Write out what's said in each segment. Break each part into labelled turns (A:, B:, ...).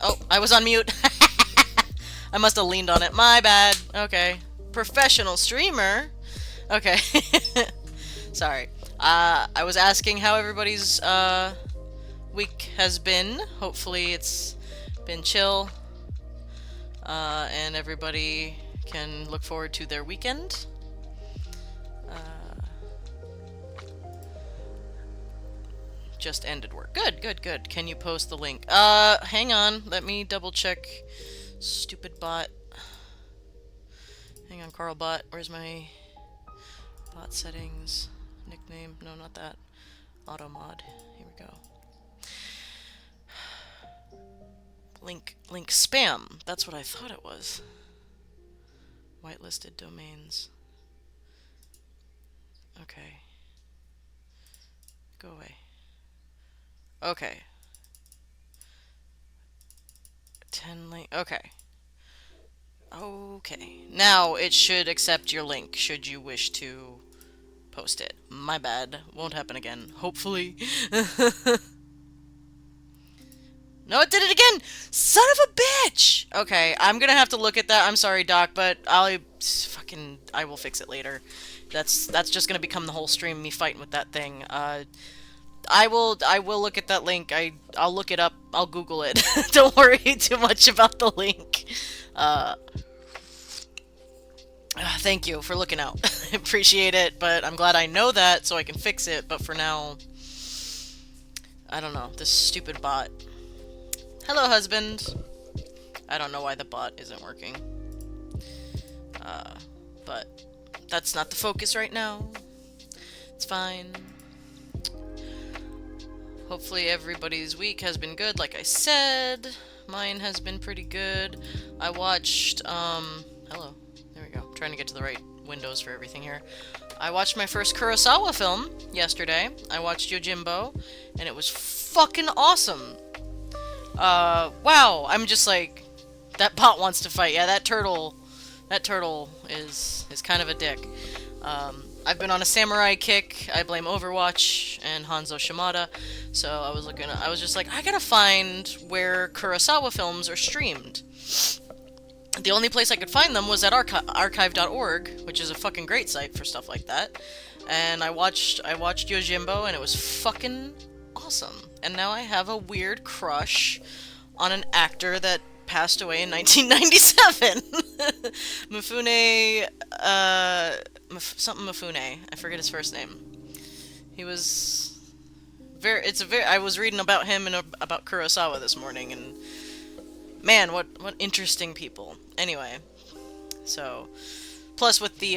A: Oh, I was on mute. I must have leaned on it. My bad. Okay. Professional streamer. Okay. Sorry. I was asking how everybody's week has been. Hopefully it's been chill. And everybody can look forward to their weekend. Just ended work. Good, good, good. Can you post the link? Hang on. Let me double check. Stupid bot. Hang on, Carlbot. Where's my bot settings? Nickname? No, not that. Auto mod. Here we go. Link spam. That's what I thought it was. Whitelisted domains. Okay. Go away. Okay. 10 link. Okay. Okay. Now it should accept your link should you wish to post it. My bad. Won't happen again. Hopefully. No, it did it again! Son of a bitch! Okay, I'm gonna have to look at that. I'm sorry, Doc, but I will fix it later. That's just gonna become the whole stream, me fighting with that thing. I will look at that link. I'll look it up. I'll Google it. Don't worry too much about the link. Uh, Thank you for looking out. I appreciate it, but I'm glad I know that so I can fix it, but for now, I don't know. This stupid bot. Hello, husband. I don't know why the bot isn't working. But that's not the focus right now. It's fine. Hopefully everybody's week has been good, like I said. Mine has been pretty good. I watched, hello. There we go. I'm trying to get to the right windows for everything here. I watched my first Kurosawa film yesterday. I watched Yojimbo, and it was fucking awesome. Wow. I'm just like, that bot wants to fight. Yeah, that turtle is kind of a dick. I've been on a samurai kick. I blame Overwatch and Hanzo Shimada. So I was just like, I gotta find where Kurosawa films are streamed. The only place I could find them was at archive.org, which is a fucking great site for stuff like that. And I watched Yojimbo, and it was fucking awesome. And now I have a weird crush on an actor that passed away in 1997. Mifune, something Mifune. I forget his first name. He was I was reading about him and about Kurosawa this morning, and man, what interesting people. Anyway, so plus with the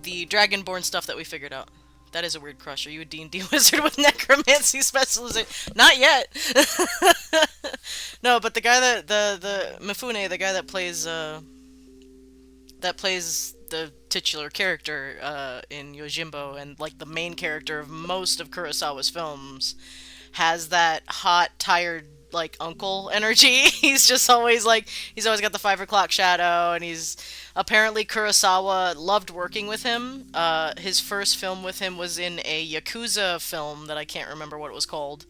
A: Dragonborn stuff that we figured out. That is a weird crush. Are you a D&D wizard with necromancy specialization? Not yet. No, but the guy the Mifune, the guy that plays the titular character in Yojimbo, and like the main character of most of Kurosawa's films, has that hot, tired, like, uncle energy. He's always got the 5 o'clock shadow, and he's apparently Kurosawa loved working with him. His first film with him was in a Yakuza film that I can't remember what it was called.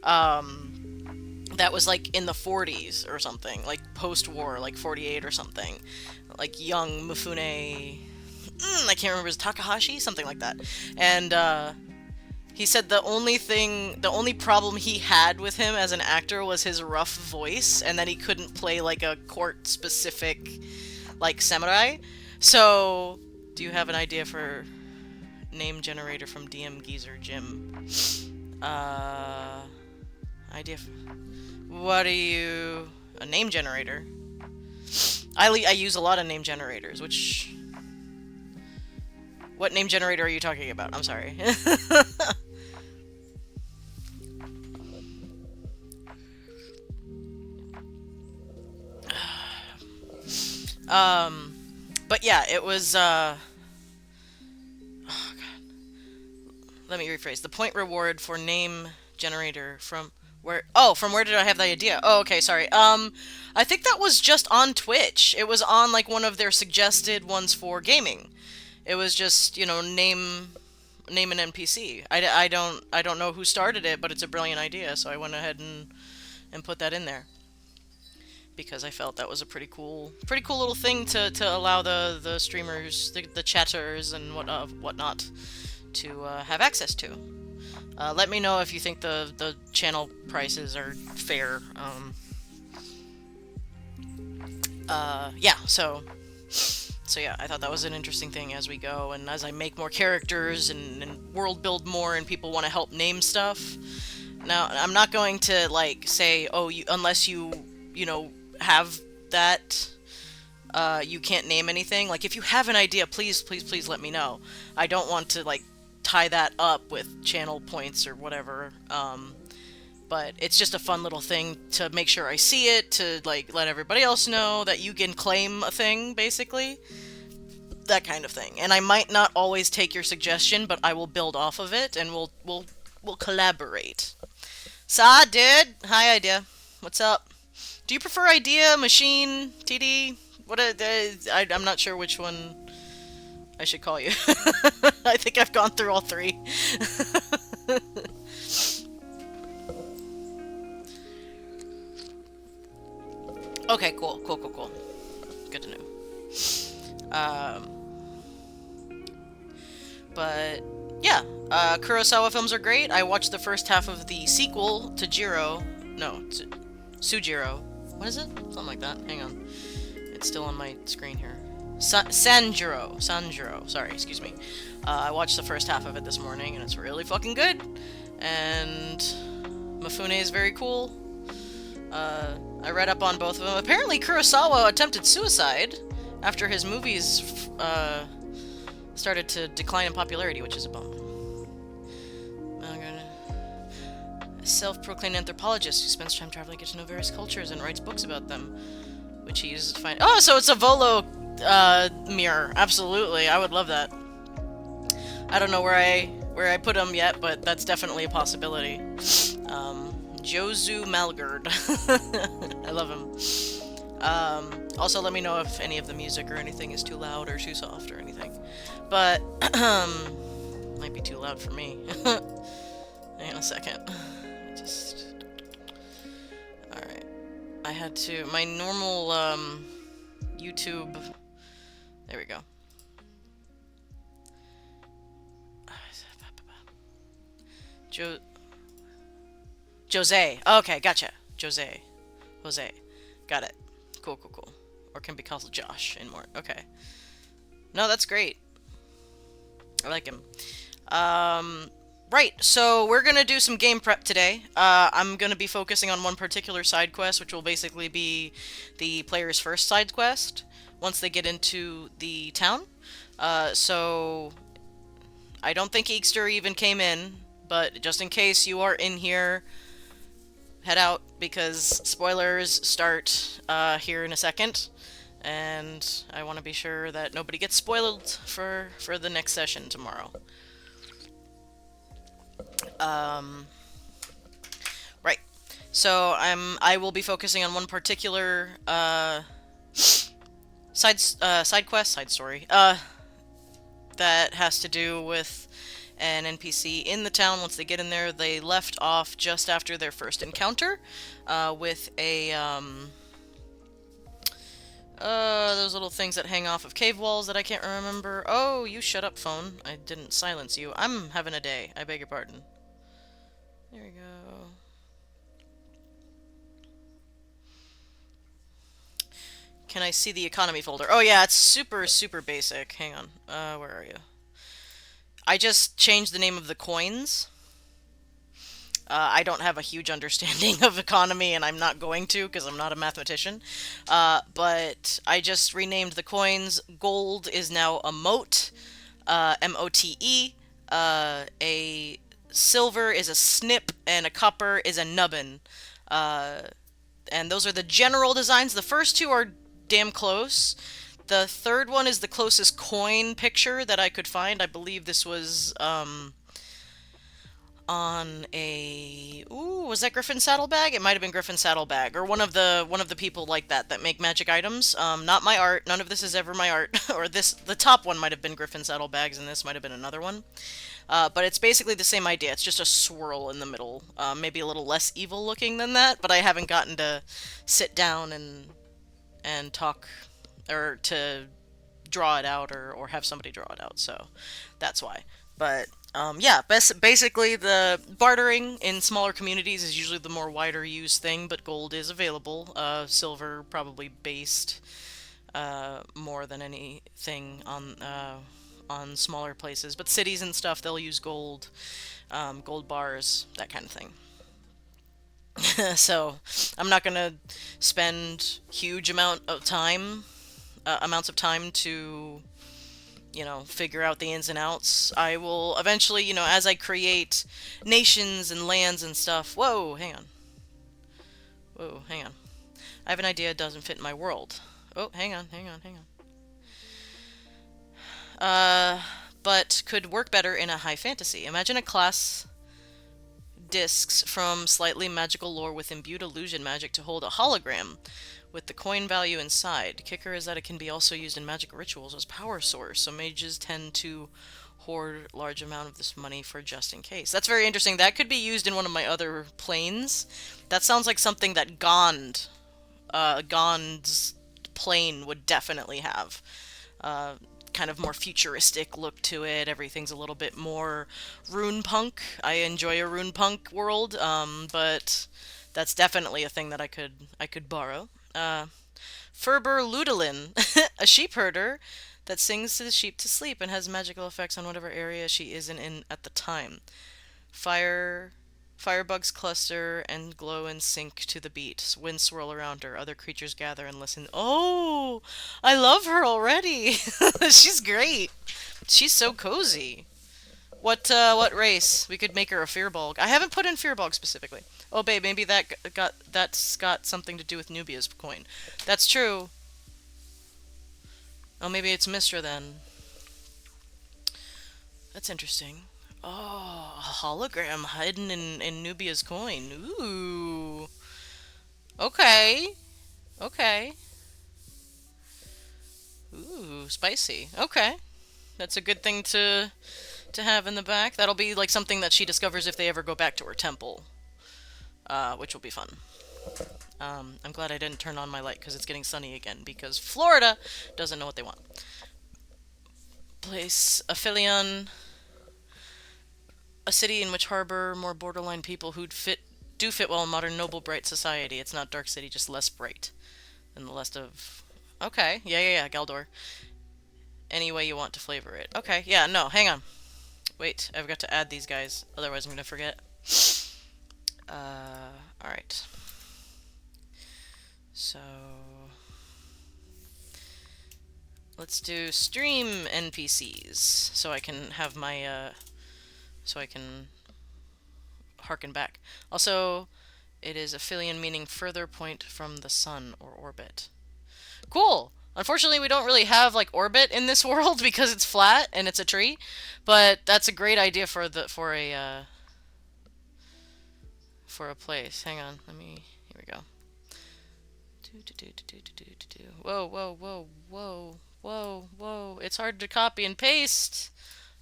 A: That was like in the 40s or something, like post-war, like 48 or something. Like young Mifune, I can't remember, is it Takahashi? Something like that. And he said the only problem he had with him as an actor was his rough voice, and that he couldn't play like a court-specific, like, samurai. So, do you have an idea for name generator from DM Geezer Jim? Idea for... What are you... A name generator? I use a lot of name generators, which... What name generator are you talking about? I'm sorry. But yeah, it was, oh god. Let me rephrase. The point reward for name generator from from where did I have the idea? Oh, okay, sorry. I think that was just on Twitch. It was on, like, one of their suggested ones for gaming. It was just, name an NPC. I don't know who started it, but it's a brilliant idea, so I went ahead and put that in there. Because I felt that was a pretty cool little thing to allow the streamers, the chatters and whatnot to have access to. Let me know if you think the channel prices are fair. Yeah, so yeah, I thought that was an interesting thing as we go, and as I make more characters and world build more, and people want to help name stuff. Now, I'm not going to, like, say, oh, unless you have that, you can't name anything. Like, if you have an idea, please let me know. I don't want to, like, tie that up with channel points or whatever. But it's just a fun little thing to make sure I see it, to, like, let everybody else know that you can claim a thing, basically. That kind of thing. And I might not always take your suggestion, but I will build off of it, and we'll collaborate. Saw, dude! Hi, Idea. What's up? Do you prefer Idea, Machine, TD? I'm not sure which one I should call you. I think I've gone through all three. Okay, cool, cool, cool, cool. Good to know. Um, but yeah, Kurosawa films are great. I watched the first half of the sequel to Jiro. No, Sujiro. What is it? Something like that. Hang on. It's still on my screen here. Sanjuro. Sanjuro. Sorry, excuse me. I watched the first half of it this morning, and it's really fucking good. And Mifune is very cool. I read up on both of them. Apparently, Kurosawa attempted suicide after his movies started to decline in popularity, which is a bummer. A self-proclaimed anthropologist who spends time traveling to get to know various cultures and writes books about them, which he uses to find. Oh, so it's a Volo mirror. Absolutely, I would love that. I don't know where I put him yet, but that's definitely a possibility. Jozu Malgard. I love him. Also, let me know if any of the music or anything is too loud or too soft or anything. But, might be too loud for me. Hang on a second. Just... Alright. I had to... My normal, YouTube... There we go. Jose. Okay, gotcha. Jose. Got it. Cool, cool, cool. Or can be called Josh in more. Okay. No, that's great. I like him. Right, so we're gonna do some game prep today. I'm gonna be focusing on one particular side quest, which will basically be the player's first side quest once they get into the town. So I don't think Eekster even came in, but just in case you are in here, head out, because spoilers start here in a second, and I want to be sure that nobody gets spoiled for the next session tomorrow. Right. So I will be focusing on one particular side quest, side story that has to do with an NPC in the town. Once they get in there, they left off just after their first encounter with a those little things that hang off of cave walls that I can't remember. Oh, you shut up, phone. I didn't silence you. I'm having a day. I beg your pardon. There we go. Can I see the economy folder? Oh yeah, it's super, super basic. Hang on. Where are you? I just changed the name of the coins. I don't have a huge understanding of economy, and I'm not going to because I'm not a mathematician. But I just renamed the coins. Gold is now a mote, M-O-T-E. A silver is a snip, and a copper is a nubbin. And those are the general designs. The first two are damn close. The third one is the closest coin picture that I could find. I believe this was on a... Ooh, was that Griffin Saddlebag? It might have been Griffin Saddlebag, or one of the people like that make magic items. Not my art. None of this is ever my art. Or the top one might have been Griffin Saddlebags, and this might have been another one. But it's basically the same idea. It's just a swirl in the middle. Maybe a little less evil looking than that, but I haven't gotten to sit down and talk, or to draw it out, or have somebody draw it out, so that's why. But yeah, basically the bartering in smaller communities is usually the more wider used thing, but gold is available. Silver probably based more than anything on smaller places, but cities and stuff, they'll use gold, gold bars, that kind of thing. So I'm not gonna spend huge amounts of time to, you know, figure out the ins and outs. I will eventually, you know, as I create nations and lands and stuff. Whoa, hang on. Whoa, hang on. I have an idea it doesn't fit in my world. Oh, hang on. But could work better in a high fantasy. Imagine a class discs from slightly magical lore with imbued illusion magic to hold a hologram. with the coin value inside. Kicker is that it can be also used in magic rituals as power source, so mages tend to hoard large amount of this money for just in case. That's very interesting. That could be used in one of my other planes. That sounds like something that Gond's plane would definitely have. Uh, Kind of more futuristic look to it. Everything's a little bit more rune punk. I enjoy a rune punk world, but that's definitely a thing that I could borrow. Ferber Ludolin, a sheep herder that sings to the sheep to sleep and has magical effects on whatever area she is in at the time. Fire Firebugs cluster and glow in sync to the beat. Winds swirl around her. Other creatures gather and listen. Oh, I love her already. She's great. She's so cozy. What race? We could make her a Fearbulg. I haven't put in Fearbulg specifically. Oh, babe, maybe that's got something to do with Nubia's coin. That's true. Oh, maybe it's Mistra then. That's interesting. Oh, a hologram hidden in Nubia's coin. Ooh. Okay. Okay. Ooh, spicy. Okay. That's a good thing to have in the back. That'll be like something that she discovers if they ever go back to her temple. Which will be fun. I'm glad I didn't turn on my light because it's getting sunny again because Florida doesn't know what they want. Place Aphelion, a city in which harbor more borderline people who do fit well in modern noble bright society. It's not Dark City, just less bright than the rest of. Okay, yeah, Galdor. Any way you want to flavor it. Okay, yeah, no, hang on. Wait, I've got to add these guys, otherwise I'm gonna forget. Alright. So let's do stream NPCs so I can have my so I can harken back. Also, it is aphelion, meaning further point from the sun or orbit. Cool! Unfortunately, we don't really have like orbit in this world because it's flat and it's a tree, but that's a great idea for a place. Hang on, here we go. Whoa. It's hard to copy and paste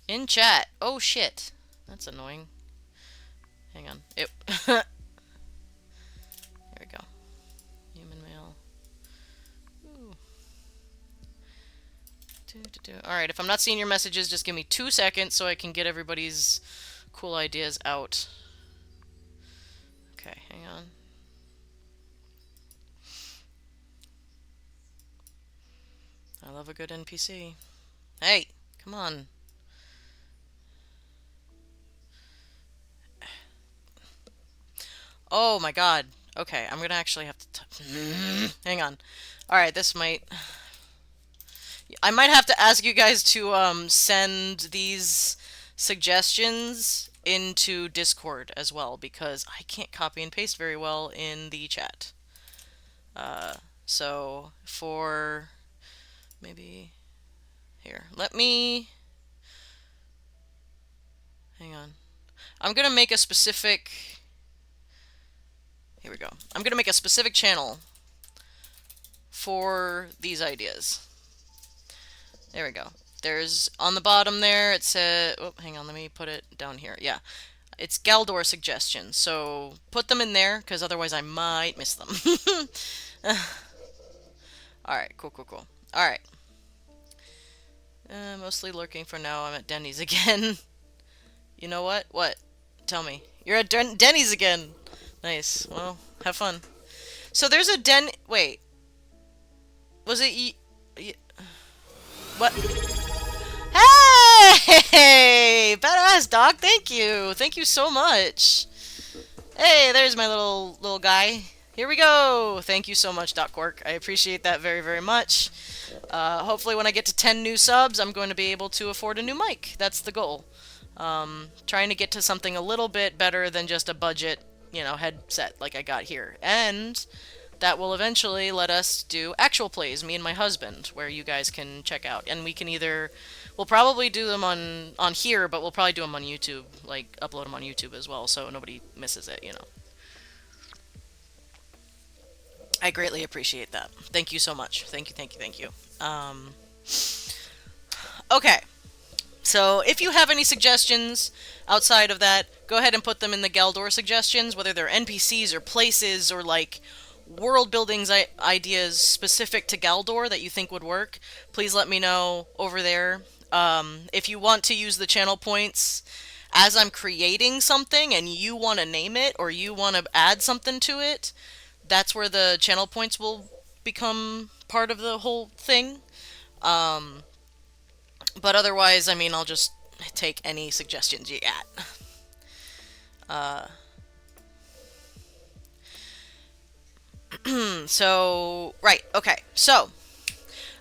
A: in chat. Oh shit. That's annoying. Hang on. There we go. Human mail. Ooh. Alright, if I'm not seeing your messages, just give me 2 seconds so I can get everybody's cool ideas out. Okay, hang on. I love a good NPC. Hey, come on. Oh my god. Okay, I'm gonna actually have to hang on. Alright, this might. I might have to ask you guys to send these suggestions into Discord as well because I can't copy and paste very well in the chat. So for maybe here, let me hang on. I'm gonna make a specific. Here we go. I'm gonna make a specific channel for these ideas. There we go. There's on the bottom there. It says, oh, hang on. Let me put it down here. Yeah, it's Galdor suggestions. So put them in there because otherwise I might miss them. All right, cool. All right. Mostly lurking for now. I'm at Denny's again. You know what? What? Tell me. You're at Denny's again. Nice. Well, have fun. So there's a Wait. Was it what? Hey! Badass dog. Thank you. Thank you so much. Hey, there's my little guy. Here we go. Thank you so much, Cork. I appreciate that very, very much. Hopefully when I get to 10 new subs, I'm going to be able to afford a new mic. That's the goal. Trying to get to something a little bit better than just a budget, headset like I got here. And that will eventually let us do actual plays, me and my husband, where you guys can check out. And we can we'll probably do them on here, but we'll probably do them on YouTube, like upload them on YouTube as well, so nobody misses it, I greatly appreciate that. Thank you so much. Thank you, thank you, thank you. Um, okay, so if you have any suggestions outside of that, go ahead and put them in the Galdor suggestions, whether they're NPCs or places or like world buildings ideas specific to Galdor that you think would work. Please let me know over there. If you want to use the channel points as I'm creating something and you want to name it or you want to add something to it, that's where the channel points will become part of the whole thing. Um, but otherwise, I mean, I'll just take any suggestions you got. Uh, so, right, okay. So,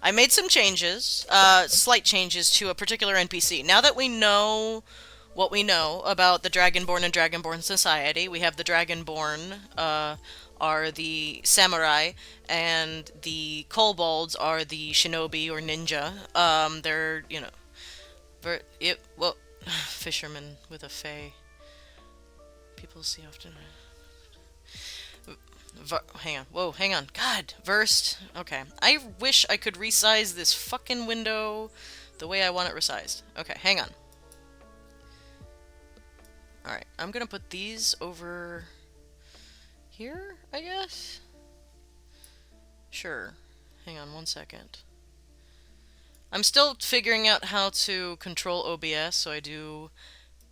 A: I made some changes, slight changes to a particular NPC. Now that we know what we know about the Dragonborn and Dragonborn Society, we have the Dragonborn, are the samurai, and the kobolds are the shinobi or ninja. They're, you know, well, fishermen with a fae. People see often. Hang on. Whoa, hang on. God, versed. Okay. I wish I could resize this fucking window the way I want it resized. Okay, hang on. Alright, I'm gonna put these over here, I guess? Sure. Hang on one second. I'm still figuring out how to control OBS, so I do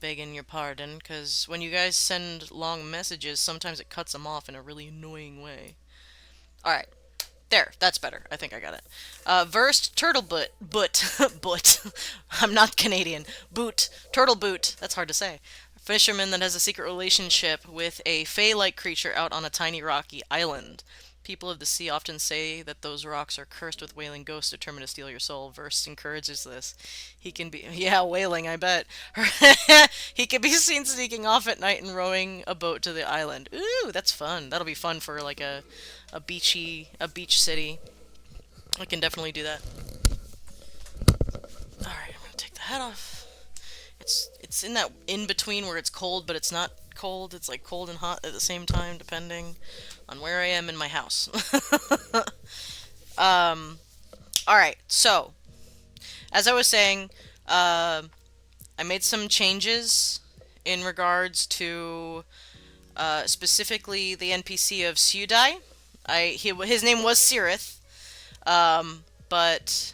A: begging your pardon, because when you guys send long messages, sometimes it cuts them off in a really annoying way. Alright. There, that's better. I think I got it. Versed turtle boot. Boot. I'm not Canadian. Boot. Turtle boot. That's hard to say. A fisherman that has a secret relationship with a fae-like creature out on a tiny rocky island. People of the sea often say that those rocks are cursed with wailing ghosts determined to steal your soul. Versed encourages this. He can be... Yeah, wailing, I bet. He can be seen sneaking off at night and rowing a boat to the island. Ooh, that's fun. That'll be fun for, like, a beach city. I can definitely do that. Alright, I'm gonna take the hat off. It's in that in-between where it's cold, but it's not cold. It's like cold and hot at the same time, depending on where I am in my house. Alright, so, as I was saying, I made some changes in regards to, specifically the NPC of Siudai. His name was Cirith, but...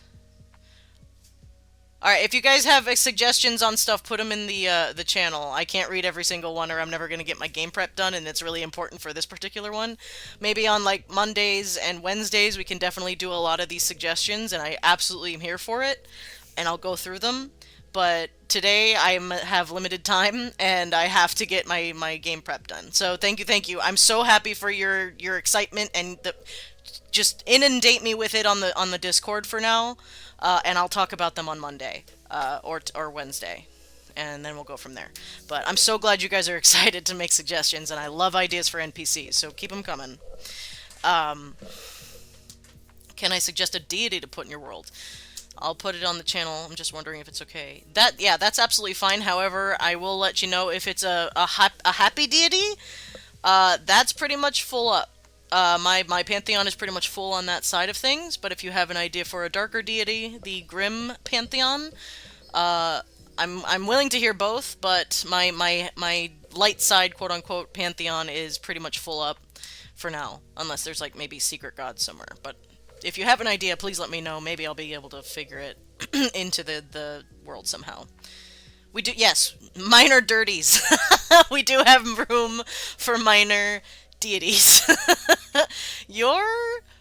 A: Alright, if you guys have suggestions on stuff, put them in the channel. I can't read every single one or I'm never going to get my game prep done, and it's really important for this particular one. Maybe on, like, Mondays and Wednesdays we can definitely do a lot of these suggestions, and I absolutely am here for it, and I'll go through them. But today I have limited time, and I have to get my game prep done. So thank you, thank you. I'm so happy for your excitement, and just inundate me with it on the Discord for now. And I'll talk about them on Monday, or Wednesday, and then we'll go from there. But I'm so glad you guys are excited to make suggestions, and I love ideas for NPCs, so keep them coming. Can I suggest a deity to put in your world? I'll put it on the channel. I'm just wondering if it's okay. Yeah, that's absolutely fine. However, I will let you know if it's a happy deity. That's pretty much full up. My pantheon is pretty much full on that side of things, but if you have an idea for a darker deity, the Grim pantheon, I'm willing to hear both, but my light side, quote unquote, pantheon is pretty much full up for now, unless there's like maybe secret gods somewhere. But if you have an idea, please let me know. Maybe I'll be able to figure it into the world somehow. We do, yes, minor dirties. We do have room for minor deities. Your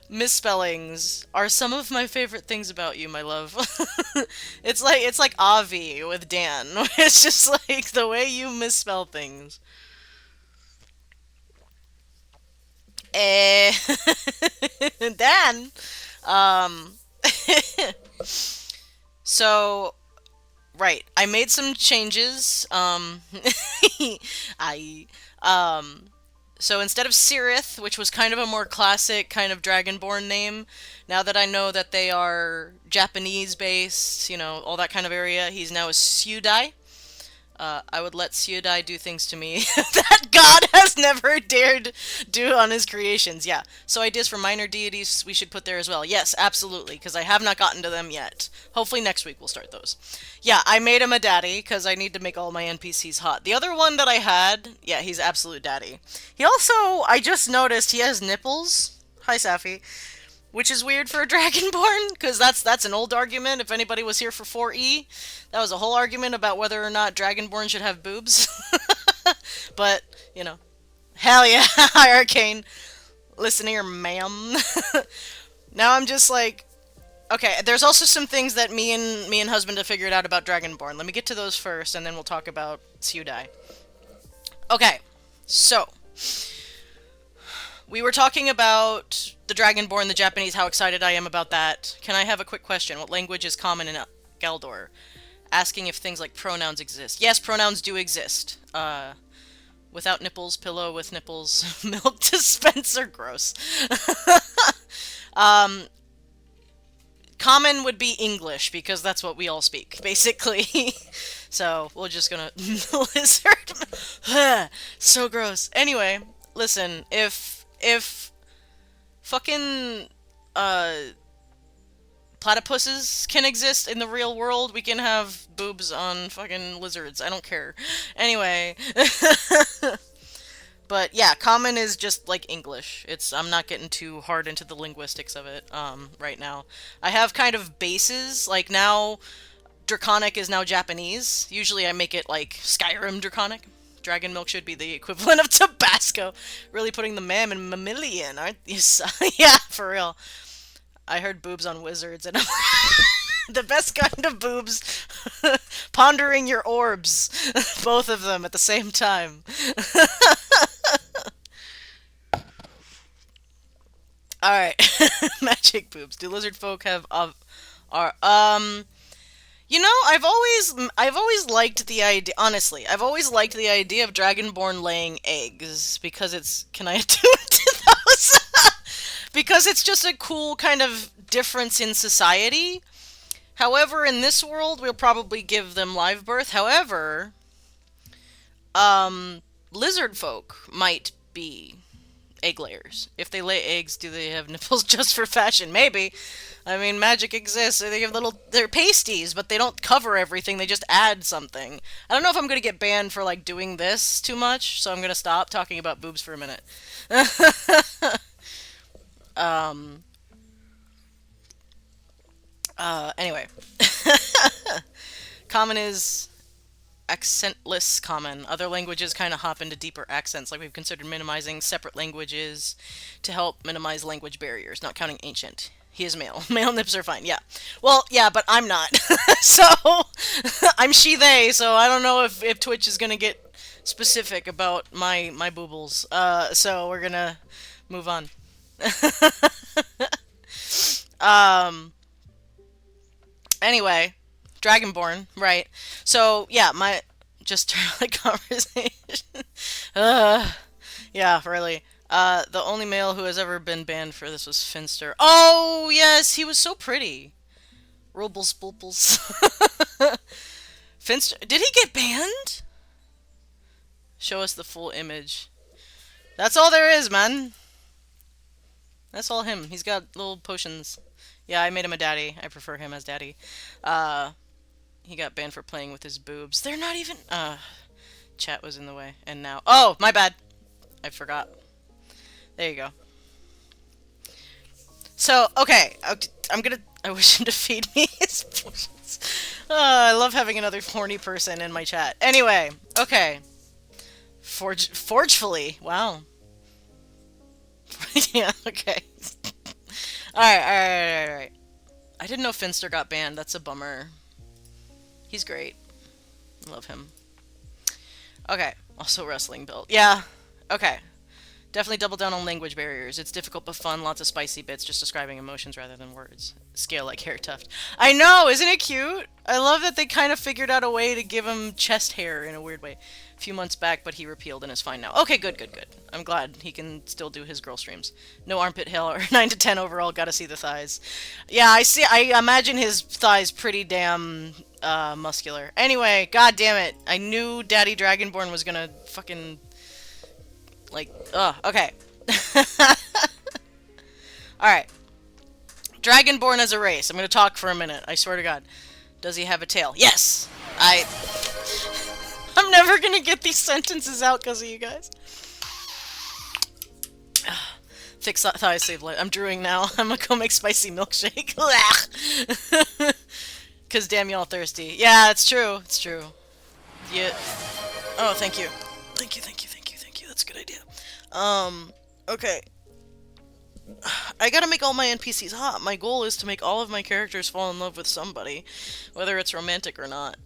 A: misspellings are some of my favorite things about you, my love. It's like Avi with Dan. It's just like the way you misspell things. Eh, Dan. Um, so right, I made some changes. I So instead of Cirith, which was kind of a more classic kind of Dragonborn name, now that I know that they are Japanese-based, you know, all that kind of area, he's now a Siudai. I would let Suidai do things to me that God has never dared do on his creations. Yeah. So ideas for minor deities we should put there as well. Yes, absolutely, because I have not gotten to them yet. Hopefully next week we'll start those. Yeah, I made him a daddy because I need to make all my NPCs hot. The other one that I had, yeah, he's absolute daddy. He also, I just noticed he has nipples. Hi, Safi. Which is weird for a Dragonborn, because that's an old argument. If anybody was here for 4E, that was a whole argument about whether or not Dragonborn should have boobs. But, you know, hell yeah, hi Arcane. Listen here, ma'am. Now I'm just like, okay, there's also some things that me and husband have figured out about Dragonborn. Let me get to those first, and then we'll talk about Suidai. Okay, so we were talking about the Dragonborn, the Japanese, how excited I am about that. Can I have a quick question? What language is common in Galdor? Asking if things like pronouns exist. Yes, pronouns do exist. Without nipples, pillow with nipples, milk dispenser, gross. um, common would be English, because that's what we all speak, basically. So, we're just gonna... lizard... so gross. Anyway, listen, if fucking platypuses can exist in the real world, we can have boobs on fucking lizards. I don't care. Anyway. But yeah, common is just like English. I'm not getting too hard into the linguistics of it right now. I have kind of bases, like now Draconic is now Japanese. Usually I make it like Skyrim Draconic. Dragon milk should be the equivalent of Tabasco. Really putting the mam in mammalian, aren't you? Yeah, for real. I heard boobs on wizards, and the best kind of boobs. Pondering your orbs. Both of them at the same time. Alright. Magic boobs. Do lizard folk have... You know, I've always liked the idea, honestly, I've always liked the idea of Dragonborn laying eggs, because it's, can I attune to those? Because it's just a cool kind of difference in society. However, in this world, we'll probably give them live birth. However, lizard folk might be egg layers. If they lay eggs, do they have nipples just for fashion? Maybe. I mean, magic exists. They have they're pasties, but they don't cover everything. They just add something. I don't know if I'm going to get banned for, like, doing this too much, so I'm going to stop talking about boobs for a minute. Anyway. Common is accentless common. Other languages kind of hop into deeper accents, like we've considered minimizing separate languages to help minimize language barriers, not counting ancient. He is male. Male nips are fine, yeah. Well, yeah, but I'm not. So, I'm she, they, so I don't know if Twitch is gonna get specific about my boobles. So we're gonna move on. Anyway, Dragonborn, right. So, yeah, just like conversation. Yeah, really. The only male who has ever been banned for this was Finster. Oh, yes, he was so pretty. Robles Bulples. Finster, did he get banned? Show us the full image. That's all there is, man. That's all him. He's got little potions. Yeah, I made him a daddy. I prefer him as daddy. He got banned for playing with his boobs. They're not even... Chat was in the way. And now... Oh, my bad. I forgot. There you go. So, okay. I'm gonna... I wish him to feed me his potions. I love having another horny person in my chat. Anyway, okay. Forgefully. Wow. Yeah, okay. Alright. I didn't know Finster got banned. That's a bummer. He's great. Love him. Okay. Also wrestling build. Yeah. Okay. Definitely double down on language barriers. It's difficult but fun. Lots of spicy bits just describing emotions rather than words. Scale like hair tuft. I know! Isn't it cute? I love that they kind of figured out a way to give him chest hair in a weird way. A few months back, but he repealed and is fine now. Okay, good. I'm glad he can still do his girl streams. No armpit hair or 9 to 10 overall. Gotta see the thighs. Yeah, I imagine his thighs pretty damn muscular. Anyway, god damn it. I knew Daddy Dragonborn was gonna fucking, like, okay. Alright. Dragonborn as a race. I'm gonna talk for a minute. I swear to god. Does he have a tail? Yes! I'm never gonna get these sentences out because of you guys. Fix thighs, save life. I'm drewing now. I'm gonna go make spicy milkshake. Because damn y'all thirsty. Yeah, it's true. It's true. Yeah. Oh, thank you. Thank you, thank you, thank you, thank you. That's a good idea. Okay. I gotta make all my NPCs hot. My goal is to make all of my characters fall in love with somebody, whether it's romantic or not.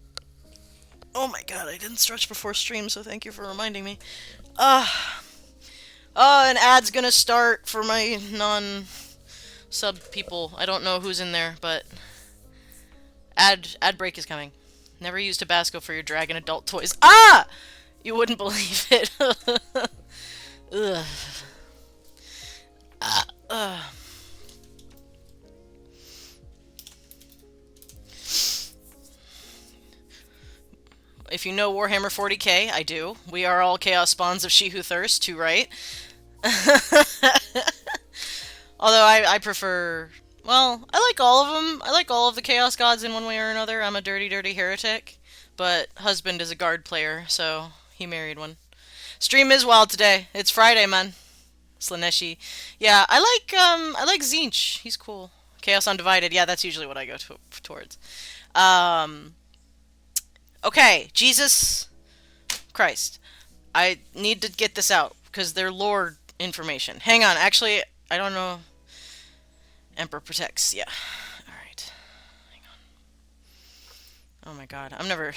A: Oh my god, I didn't stretch before stream, so thank you for reminding me. An ad's gonna start for my non-sub people. I don't know who's in there, but ad break is coming. Never use Tabasco for your dragon adult toys. Ah! You wouldn't believe it. Ugh. If you know Warhammer 40k, I do. We are all chaos spawns of She Who Thirsts, too right. Although I prefer... Well, I like all of them. I like all of the Chaos Gods in one way or another. I'm a dirty, dirty heretic. But husband is a guard player, so he married one. Stream is wild today. It's Friday, man. Slaneshi. Yeah, I like Tzeentch. He's cool. Chaos Undivided. Yeah, that's usually what I go towards. Okay, Jesus Christ. I need to get this out, because they're lore information. Hang on, actually, I don't know. Emperor protects, yeah. Alright. Hang on. Oh my god, I'm never...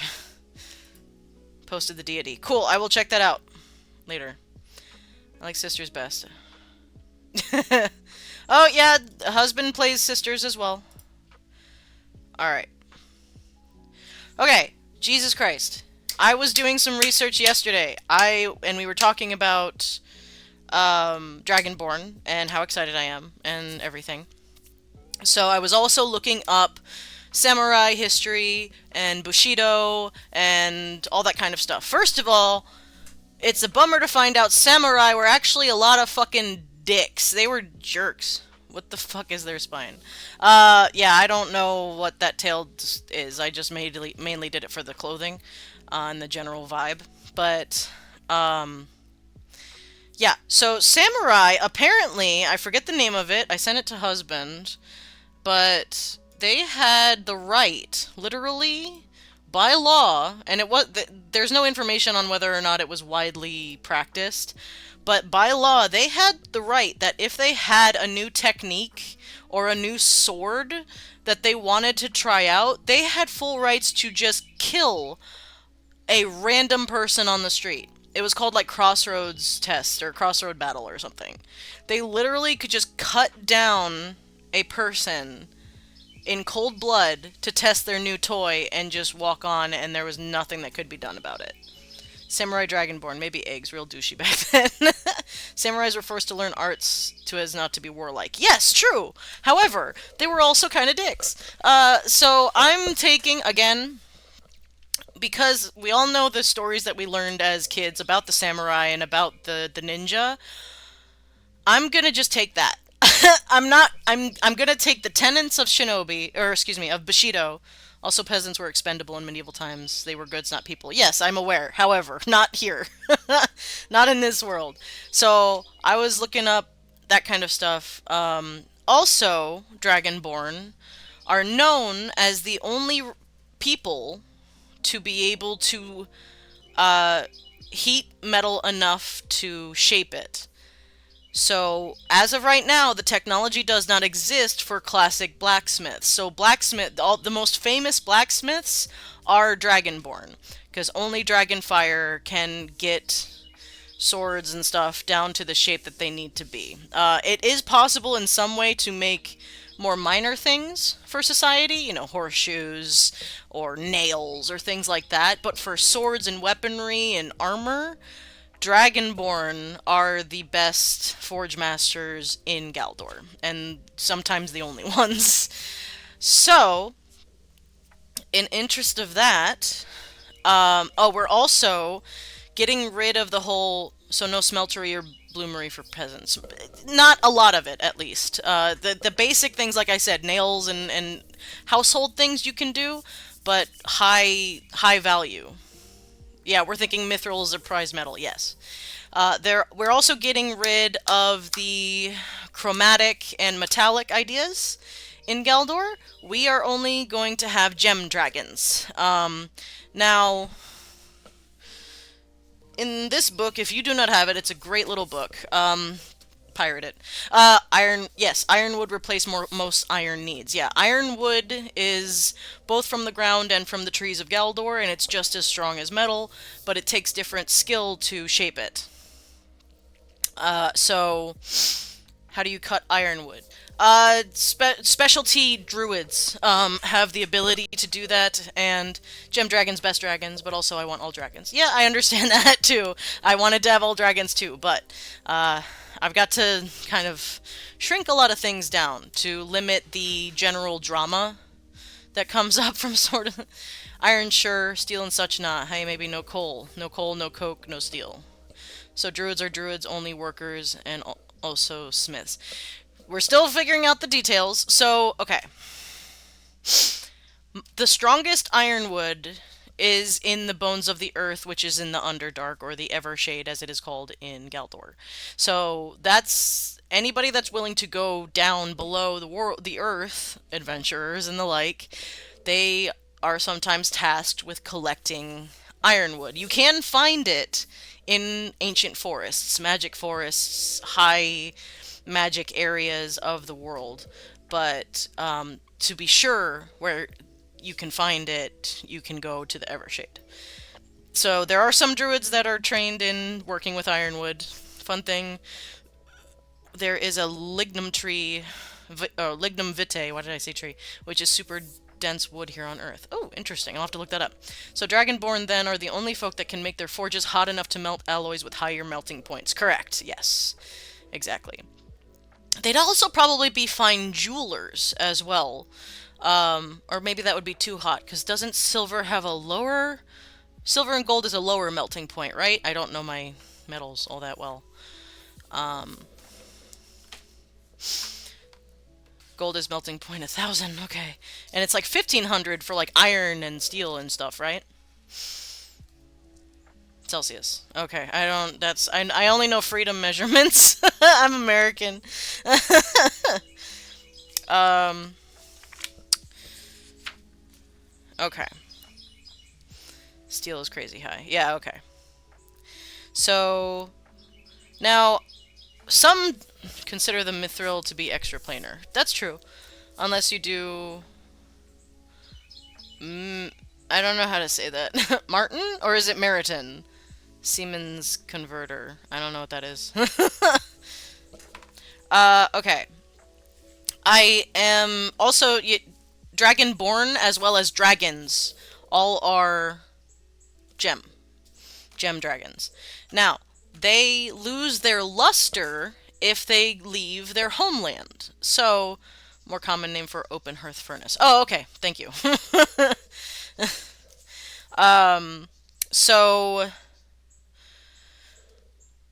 A: posted the deity. Cool, I will check that out later. I like sisters best. Oh, yeah, husband plays sisters as well. Alright. Okay, Jesus Christ. I was doing some research yesterday. And we were talking about Dragonborn and how excited I am and everything. So I was also looking up samurai history and Bushido and all that kind of stuff. First of all, it's a bummer to find out samurai were actually a lot of fucking dicks. They were jerks. What the fuck is their spine? Yeah, I don't know what that tail is. I just mainly did it for the clothing and the general vibe. But, yeah. So, samurai, apparently, I forget the name of it. I sent it to husband. But they had the right, literally, by law, and there's no information on whether or not it was widely practiced, but by law, they had the right that if they had a new technique or a new sword that they wanted to try out, they had full rights to just kill a random person on the street. It was called, like, Crossroads Test or Crossroad Battle or something. They literally could just cut down a person in cold blood to test their new toy and just walk on, and there was nothing that could be done about it. Samurai Dragonborn, maybe eggs, real douchey back then. Samurais were forced to learn arts so as not to be warlike. Yes, true! However, they were also kind of dicks. So I'm taking, again, because we all know the stories that we learned as kids about the samurai and about the ninja, I'm gonna just take that. I'm gonna take the tenets of shinobi, or excuse me, of Bushido. Also, peasants were expendable in medieval times. They were goods, not people. Yes, I'm aware. However, not here. Not in this world. So, I was looking up that kind of stuff. Also, Dragonborn are known as the only people to be able to heat metal enough to shape it. So, as of right now, the technology does not exist for classic blacksmiths. So, the most famous blacksmiths are Dragonborn, because only Dragonfire can get swords and stuff down to the shape that they need to be. It is possible in some way to make more minor things for society, you know, horseshoes or nails or things like that, but for swords and weaponry and armor, Dragonborn are the best forge masters in Galdor, and sometimes the only ones. So, in interest of that, oh, we're also getting rid of the whole, so no smeltery or bloomery for peasants. Not a lot of it, at least. The basic things, like I said, nails and household things you can do, but high value. Yeah, we're thinking mithril is a prize metal. Yes. We're also getting rid of the chromatic and metallic ideas in Galdor. We are only going to have gem dragons. Now, in this book, if you do not have it, it's a great little book. Pirate it. Yes, iron would replace most iron needs. Yeah, iron wood is both from the ground and from the trees of Galdor, and it's just as strong as metal, but it takes different skill to shape it. So how do you cut ironwood? Specialty druids have the ability to do that, and gem dragons, best dragons, but also I want all dragons. Yeah, I understand that too. I wanted to have all dragons too, but I've got to kind of shrink a lot of things down to limit the general drama that comes up from sort of iron sure, steel and such not. Hey, maybe no coal, no coke, no steel. So druids are druids, only workers, and also smiths. We're still figuring out the details. So, okay. The strongest ironwood is in the bones of the earth, which is in the Underdark, or the Evershade, as it is called in Galdor. So that's anybody that's willing to go down below the earth, adventurers and the like. They are sometimes tasked with collecting ironwood. You can find it in ancient forests, magic forests, high magic areas of the world. But to be sure where you can find it, you can go to the Evershade. So there are some druids that are trained in working with ironwood. Fun thing, there is a lignum tree, lignum vitae, why did I say tree? Which is super dense wood here on Earth. Oh, interesting. I'll have to look that up. So Dragonborn then are the only folk that can make their forges hot enough to melt alloys with higher melting points. Correct. Yes. Exactly. They'd also probably be fine jewelers as well. Or maybe that would be too hot, because doesn't silver have a lower... Silver and gold is a lower melting point, right? I don't know my metals all that well. Gold is melting point 1,000, okay. And it's like 1,500 for like iron and steel and stuff, right? Celsius. Okay, I only know freedom measurements. I'm American. Okay. Steel is crazy high. Yeah, okay. So, now, some consider the mithril to be extra planar. That's true. Unless you do... I don't know how to say that. Martin? Or is it Meriton? Siemens converter. I don't know what that is. Okay. I am also... Dragonborn as well as dragons all are gem dragons. Now, they lose their luster if they leave their homeland. So, more common name for open hearth furnace. Oh, okay. Thank you.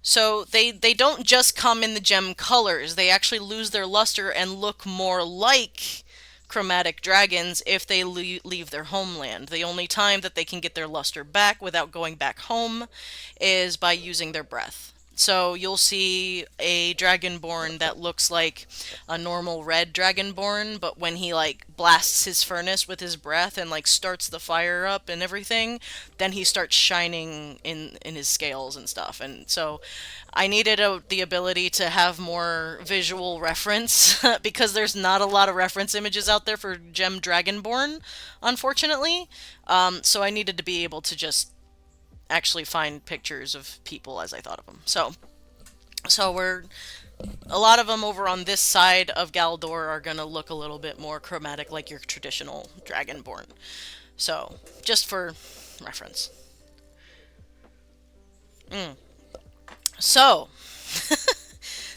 A: So they don't just come in the gem colors. They actually lose their luster and look more like chromatic dragons if they leave their homeland. The only time that they can get their luster back without going back home is by using their breath. So you'll see a dragonborn that looks like a normal red dragonborn, but when he like blasts his furnace with his breath and like starts the fire up and everything, then he starts shining in his scales and stuff. And so I needed the ability to have more visual reference because there's not a lot of reference images out there for Gem Dragonborn, unfortunately. So I needed to be able to just actually find pictures of people as I thought of them. So we're a lot of them over on this side of Galdor are gonna look a little bit more chromatic like your traditional Dragonborn. So just for reference. So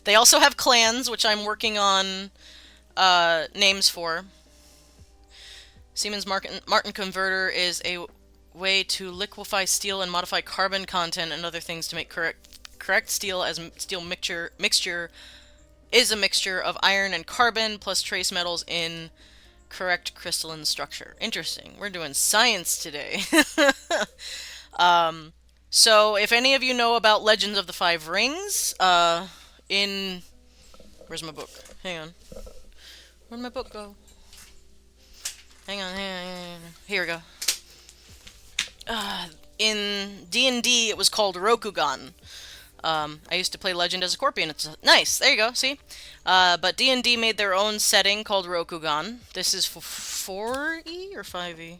A: they also have clans, which I'm working on names for. Siemens Martin converter is a way to liquefy steel and modify carbon content and other things to make correct steel as steel mixture is a mixture of iron and carbon plus trace metals in correct crystalline structure. Interesting. We're doing science today. So if any of you know about Legends of the Five Rings, in where's my book? Hang on. Where'd my book go? Hang on. Here we go. In D&D, it was called Rokugan. I used to play Legend as a Scorpion. It's nice. There you go. See? But D&D made their own setting called Rokugan. This is 4E or 5E?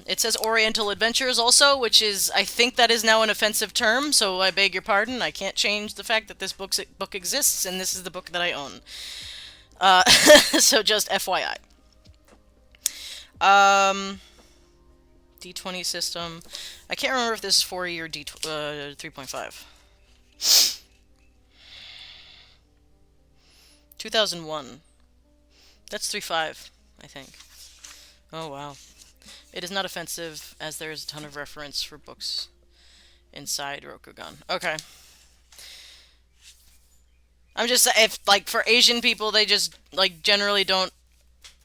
A: It says Oriental Adventures also, which is, I think that is now an offensive term, so I beg your pardon. I can't change the fact that this book exists, and this is the book that I own. So just FYI. D20 system. I can't remember if this is 4E or 3.5. 2001. That's 3.5, I think. Oh, wow. It is not offensive, as there is a ton of reference for books inside Rokugan. Okay. I'm just, if, like, for Asian people, they just, like, generally don't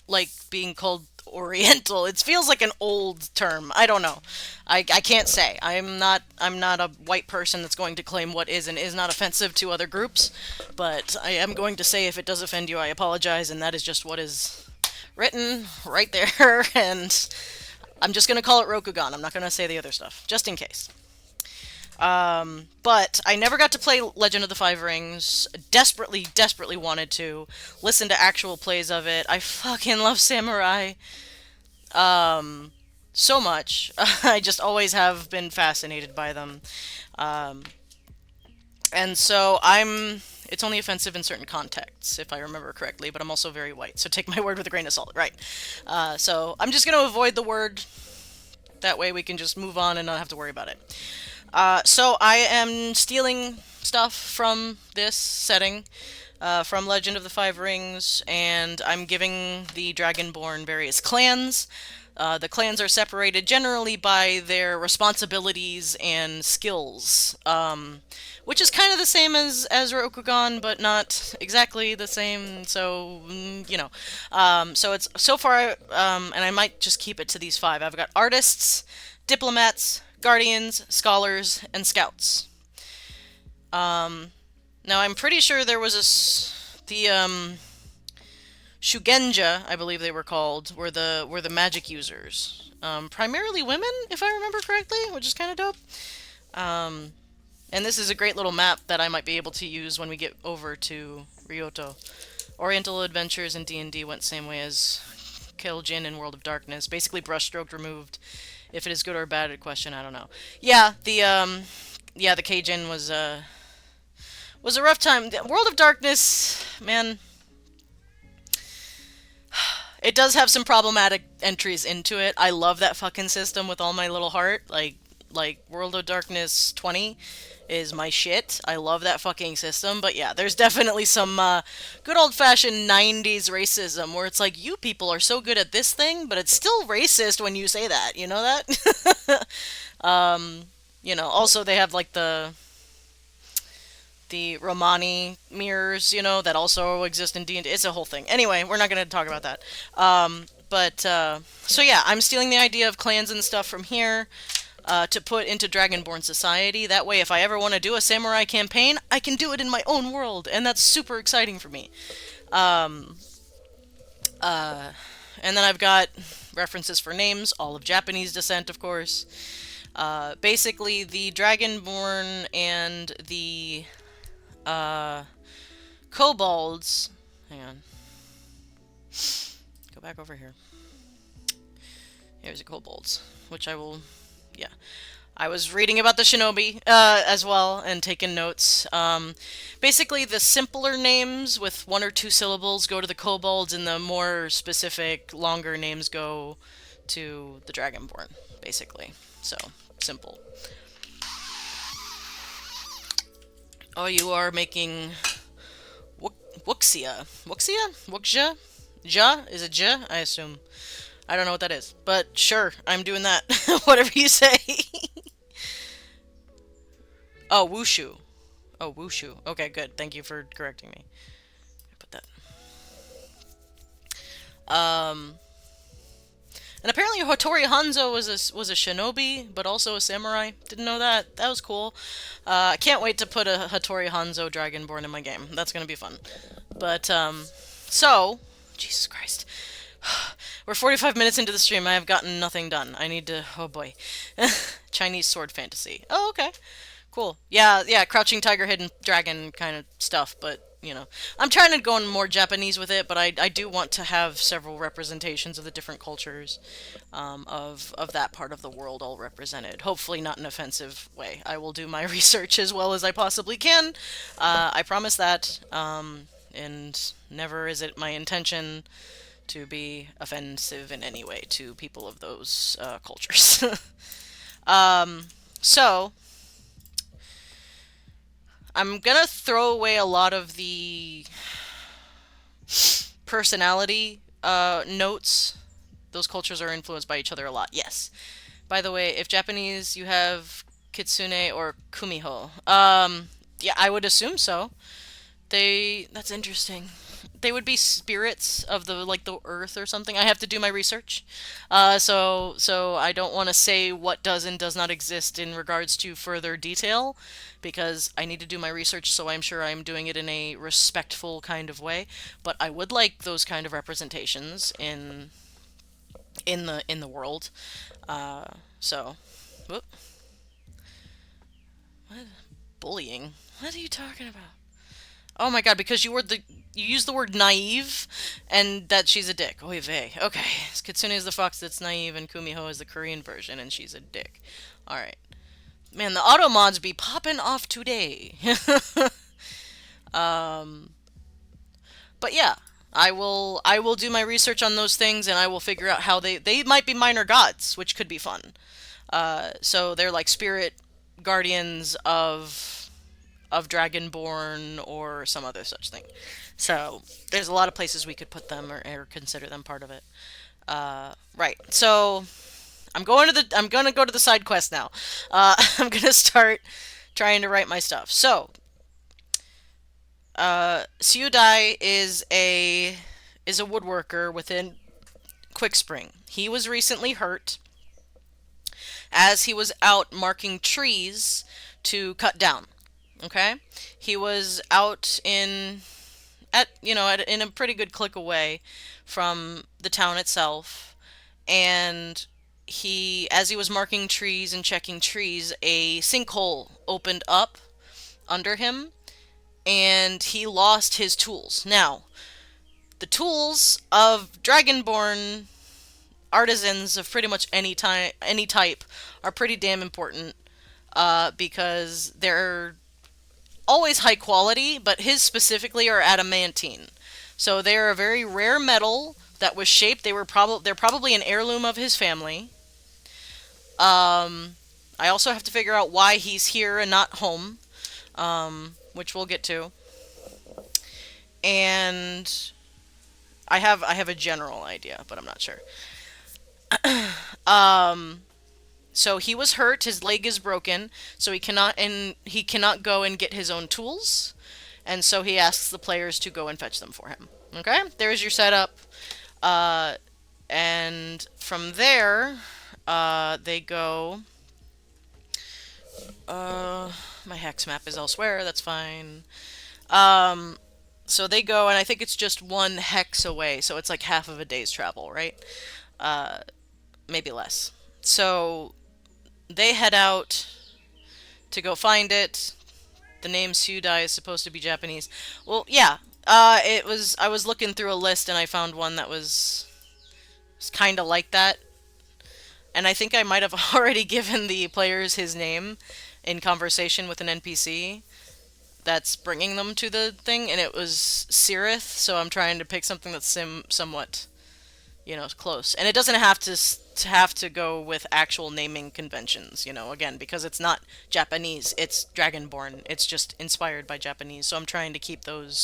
A: like being called Oriental. It feels like an old term. I don't know. I can't say. I'm not a white person that's going to claim what is and is not offensive to other groups, but I am going to say if it does offend you, I apologize, and that is just what is written right there, and I'm just going to call it Rokugan. I'm not going to say the other stuff, just in case. But I never got to play Legend of the Five Rings. Desperately wanted to listen to actual plays of it. I fucking love samurai. So much. I just always have been fascinated by them. And so it's only offensive in certain contexts, if I remember correctly, but I'm also very white, so take my word with a grain of salt, right? So I'm just going to avoid the word. That way we can just move on and not have to worry about it. So I am stealing stuff from this setting, from Legend of the Five Rings, and I'm giving the Dragonborn various clans. The clans are separated generally by their responsibilities and skills, which is kind of the same as Rokugan, but not exactly the same, so, you know. So it's, so far, and I might just keep it to these five. I've got artists, diplomats, guardians, scholars, and scouts. Now I'm pretty sure there was the Shugenja, I believe they were called, were the magic users. Primarily women, if I remember correctly, which is kind of dope. And this is a great little map that I might be able to use when we get over to Ryoto. Oriental Adventures in D&D went the same way as Keljin in World of Darkness. Basically, brushstroke removed. If it is good or bad, a question, I don't know. Yeah, the Keijin was a rough time. World of Darkness, man, it does have some problematic entries into it. I love that fucking system with all my little heart. Like World of Darkness 20 is my shit. I love that fucking system. But yeah, there's definitely some good old-fashioned 90s racism where it's like, you people are so good at this thing, but it's still racist when you say that. You know that? You know, also they have like the Romani mirrors, you know, that also exist in D&D. It's a whole thing. Anyway, we're not going to talk about that. So yeah, I'm stealing the idea of clans and stuff from here to put into Dragonborn Society. That way, if I ever want to do a samurai campaign, I can do it in my own world, and that's super exciting for me. And then I've got references for names, all of Japanese descent, of course. Basically, the Dragonborn and the kobolds. Hang on. Go back over here. Here's the kobolds, which I will. Yeah. I was reading about the shinobi as well and taking notes. Basically, the simpler names with 1 or 2 syllables go to the kobolds, and the more specific, longer names go to the Dragonborn, basically. So, simple. Oh, you are making Wuxia. Wuxia? Wuxia? Ja? Is it Ja? I assume. I don't know what that is. But sure, I'm doing that. Whatever you say. Oh, Wushu. Oh, Wushu. Okay, good. Thank you for correcting me. Put that. Um, and apparently Hattori Hanzo was a shinobi, but also a samurai. Didn't know that. That was cool. I can't wait to put a Hattori Hanzo Dragonborn in my game. That's gonna be fun. But so Jesus Christ. We're 45 minutes into the stream. I have gotten nothing done. I need to. Oh boy. Chinese sword fantasy. Oh, okay. Cool. Yeah, yeah, Crouching Tiger, Hidden Dragon kind of stuff, but, you know. I'm trying to go more Japanese with it, but I do want to have several representations of the different cultures of that part of the world all represented. Hopefully not in an offensive way. I will do my research as well as I possibly can. I promise that. And never is it my intention to be offensive in any way to people of those cultures. So, I'm gonna throw away a lot of the personality notes. Those cultures are influenced by each other a lot. Yes. By the way, if Japanese, you have Kitsune or Kumiho. Yeah, I would assume so. That's interesting. They would be spirits of the like the earth or something. I have to do my research. So I don't want to say what does and does not exist in regards to further detail because I need to do my research, so I'm sure I'm doing it in a respectful kind of way. But I would like those kind of representations in the world. Uh, so, whoop, what bullying? What are you talking about? Oh my god, because you use the word naive and that she's a dick. Oy vey. Okay. Kitsune is the fox that's naive and Kumiho is the Korean version and she's a dick. Alright. Man, the auto mods be popping off today. um but yeah, I will do my research on those things and I will figure out how they might be minor gods, which could be fun. So they're like spirit guardians of Dragonborn or some other such thing. So there's a lot of places we could put them or consider them part of it. Right. So I'm gonna go to the side quest now. I'm gonna start trying to write my stuff. So Suudai is a woodworker within Quick Spring. He was recently hurt as he was out marking trees to cut down. Okay, he was out in a pretty good click away from the town itself, and as he was marking trees and checking trees, a sinkhole opened up under him, and he lost his tools. Now, the tools of Dragonborn artisans of pretty much any type, are pretty damn important because they're always high quality, but his specifically are adamantine. So they're a very rare metal that was shaped. They're probably an heirloom of his family. I also have to figure out why he's here and not home, which we'll get to. And I have a general idea, but I'm not sure. So he was hurt. His leg is broken, so he cannot go and get his own tools, and so he asks the players to go and fetch them for him. Okay, there's your setup, and from there, they go. My hex map is elsewhere. That's fine. So they go, and I think it's just one hex away, so it's like half of a day's travel, right? Uh, Maybe less. So they head out to go find it. The name Sudai is supposed to be Japanese. Well, yeah. It was. I was looking through a list and I found one that was kind of like that. And I think I might have already given the players his name in conversation with an NPC that's bringing them to the thing, and it was Sirith. So I'm trying to pick something that's somewhat, close. And it doesn't have to go with actual naming conventions, again, because it's not Japanese, it's Dragonborn. It's just inspired by Japanese. So I'm trying to keep the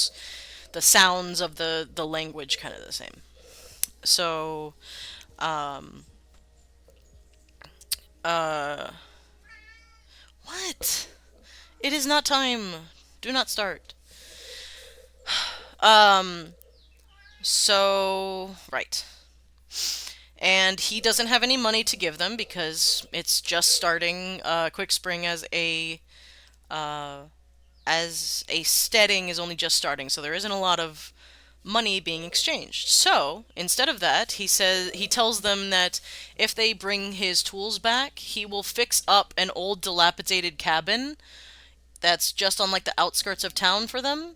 A: sounds of the language kind of the same. So, um, uh, what? It is not time. Do not start. Um, right. And he doesn't have any money to give them because it's just starting. Quick Spring uh, as a steading is only just starting, so there isn't a lot of money being exchanged. So instead of that, he tells them that if they bring his tools back, he will fix up an old dilapidated cabin that's just on like the outskirts of town for them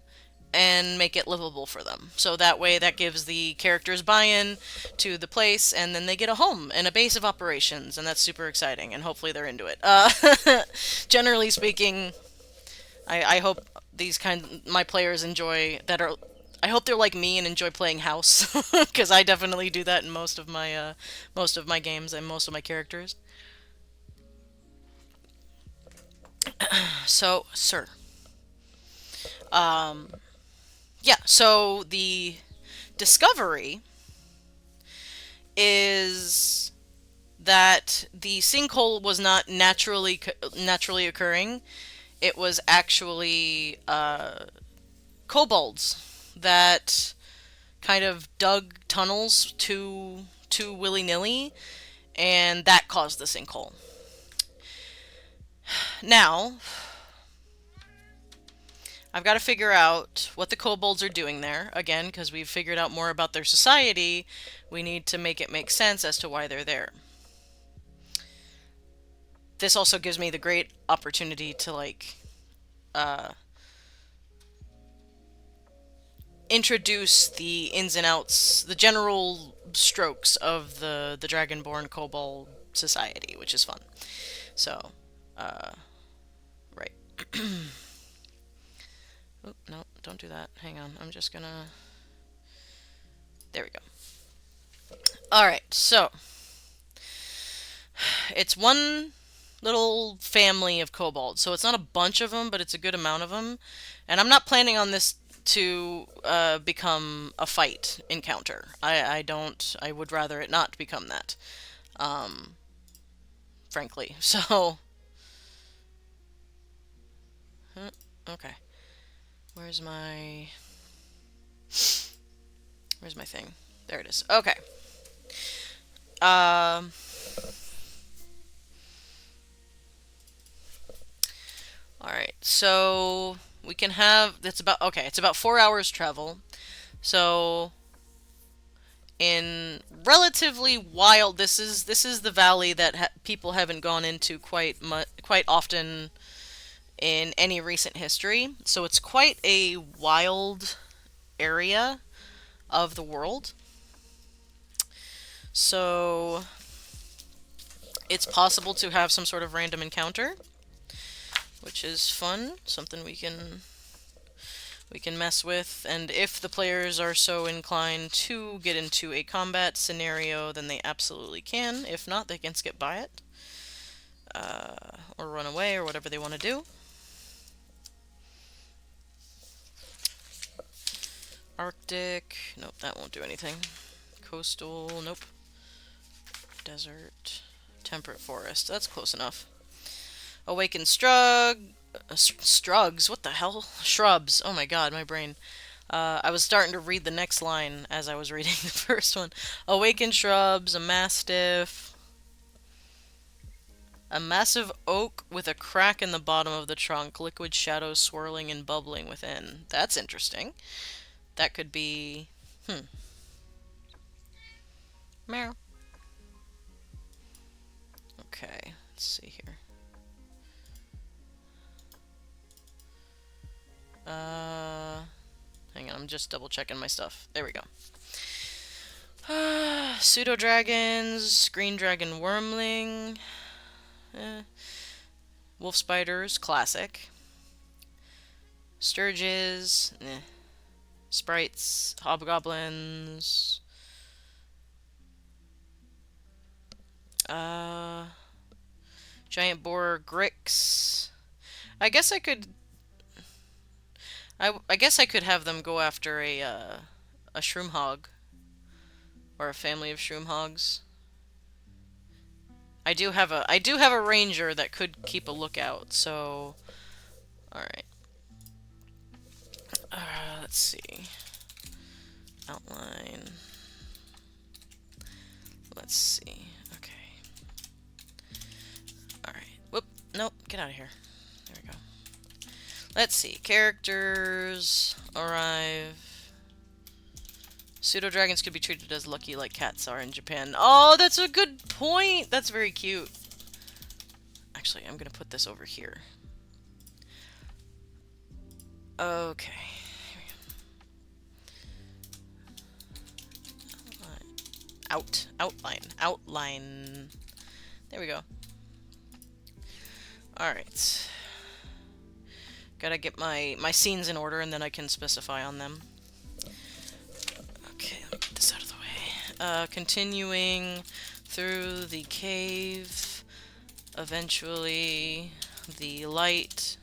A: and make it livable for them. So that way that gives the characters buy-in to the place and then they get a home and a base of operations and that's super exciting and hopefully they're into it. Generally speaking, I hope my players enjoy that are I hope they're like me and enjoy playing house because I definitely do that in most of my games and most of my characters. So, sir, um, yeah. So the discovery is that the sinkhole was not naturally occurring. It was actually kobolds that kind of dug tunnels too willy nilly, and that caused the sinkhole. Now, I've got to figure out what the kobolds are doing there. Again, because we've figured out more about their society, we need to make it make sense as to why they're there. This also gives me the great opportunity to, like, uh, introduce the ins and outs, the general strokes of the Dragonborn Kobold Society, which is fun. So, uh, right. Oh, no, don't do that. Hang on. I'm just gonna... There we go. Alright, so... It's one little family of kobolds. So it's not a bunch of them, but it's a good amount of them. And I'm not planning on this to become a fight encounter. I don't... I would rather it not become that. Um, frankly. So... Okay. Where's my... Where's my thing? There it is. Okay. Um... Alright, so we can have it's about okay, it's about 4 hours travel. So in relatively wild this is the valley that people haven't gone into quite often in any recent history. So it's quite a wild area of the world. So it's possible to have some sort of random encounter, which is fun, something we can mess with, and if the players are so inclined to get into a combat scenario, then they absolutely can. If not, they can skip by it, or run away, or whatever they want to do. Arctic, nope, that won't do anything. Coastal, nope. Desert, temperate forest, that's close enough. Awakened Strugs, what the hell? Shrubs, oh my god, my brain. I was starting to read the next line as I was reading the first one. Awakened shrubs, a mastiff, a massive oak with a crack in the bottom of the trunk, liquid shadows swirling and bubbling within. That's interesting. That could be... Meow. Okay, let's see here. Hang on, I'm just double checking my stuff. There we go. Pseudo dragons, green dragon wormling, wolf spiders, classic. Sturges, sprites, hobgoblins. Giant boar, grix. I guess I could. I guess I could have them go after a shroom hog. Or a family of shroom hogs. I do have a ranger that could keep a lookout, so alright. Let's see. Outline. Let's see. Okay. Alright. Whoop. Nope. Get out of here. There we go. Let's see. Characters arrive. Pseudo dragons could be treated as lucky like cats are in Japan. Oh, that's a good point! That's very cute. Actually, I'm gonna put this over here. Okay. Outline. There we go. Alright. Gotta get my scenes in order and then I can specify on them. Okay, let me get this out of the way. Continuing through the cave. Eventually, the light.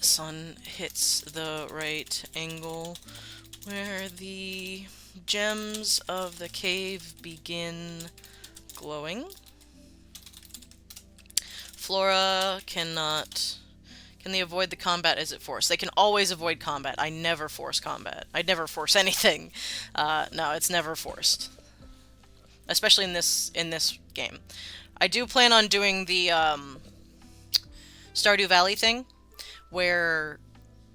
A: Sun hits the right angle where the gems of the cave begin glowing. Flora cannot... Can they avoid the combat? Is it forced? They can always avoid combat. I never force combat. I never force anything. No, it's never forced. Especially in this game. I do plan on doing the Stardew Valley thing, where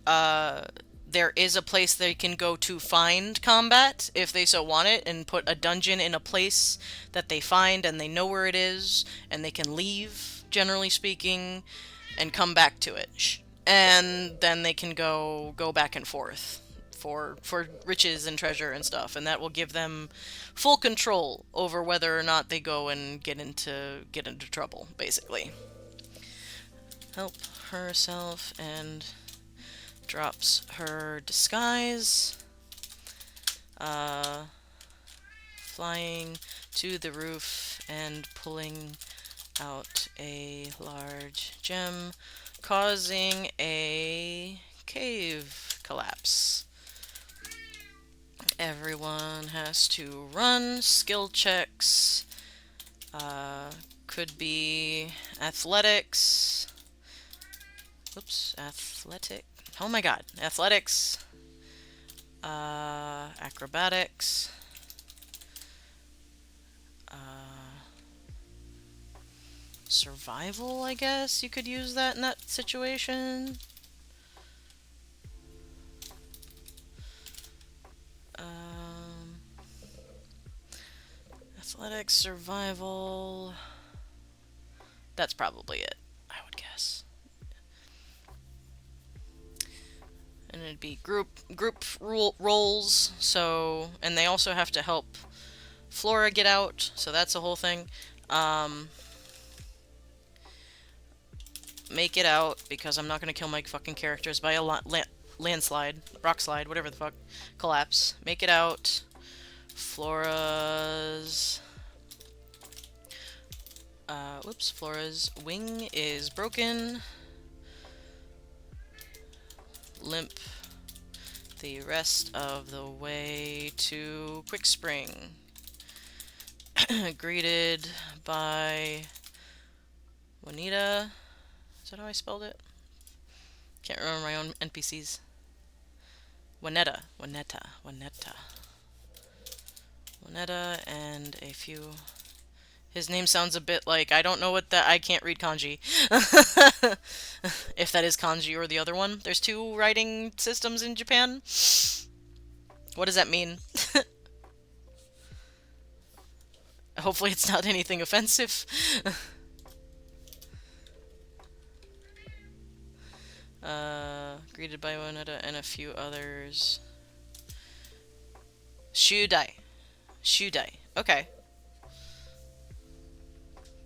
A: there is a place they can go to find combat, if they so want it, and put a dungeon in a place that they find and they know where it is, and they can leave, generally speaking, and come back to it. And then they can go back and forth for riches and treasure and stuff, and that will give them full control over whether or not they go and get into trouble, basically. Help herself and drops her disguise. Flying to the roof and pulling out a large gem, causing a cave collapse. Everyone has to run skill checks. Could be athletics. Oops, athletic. Oh my god. Athletics. Acrobatics. Survival, I guess you could use that in that situation. Athletics, survival. That's probably it, I would guess. And it'd be group roles. So, and they also have to help Flora get out. So that's a whole thing. Make it out, because I'm not gonna kill my fucking characters by a landslide, rock slide, whatever the fuck, collapse. Make it out. Flora's... whoops, Flora's wing is broken. Limp the rest of the way to Quick Spring. Greeted by Juanita. Is that how I spelled it? Can't remember my own NPCs. Juanetta, and a few... His name sounds a bit like... I don't know what that... I can't read kanji. If that is kanji or the other one. There's two writing systems in Japan. What does that mean? Hopefully it's not anything offensive. Greeted by Juanetta and a few others. Shudai. Okay.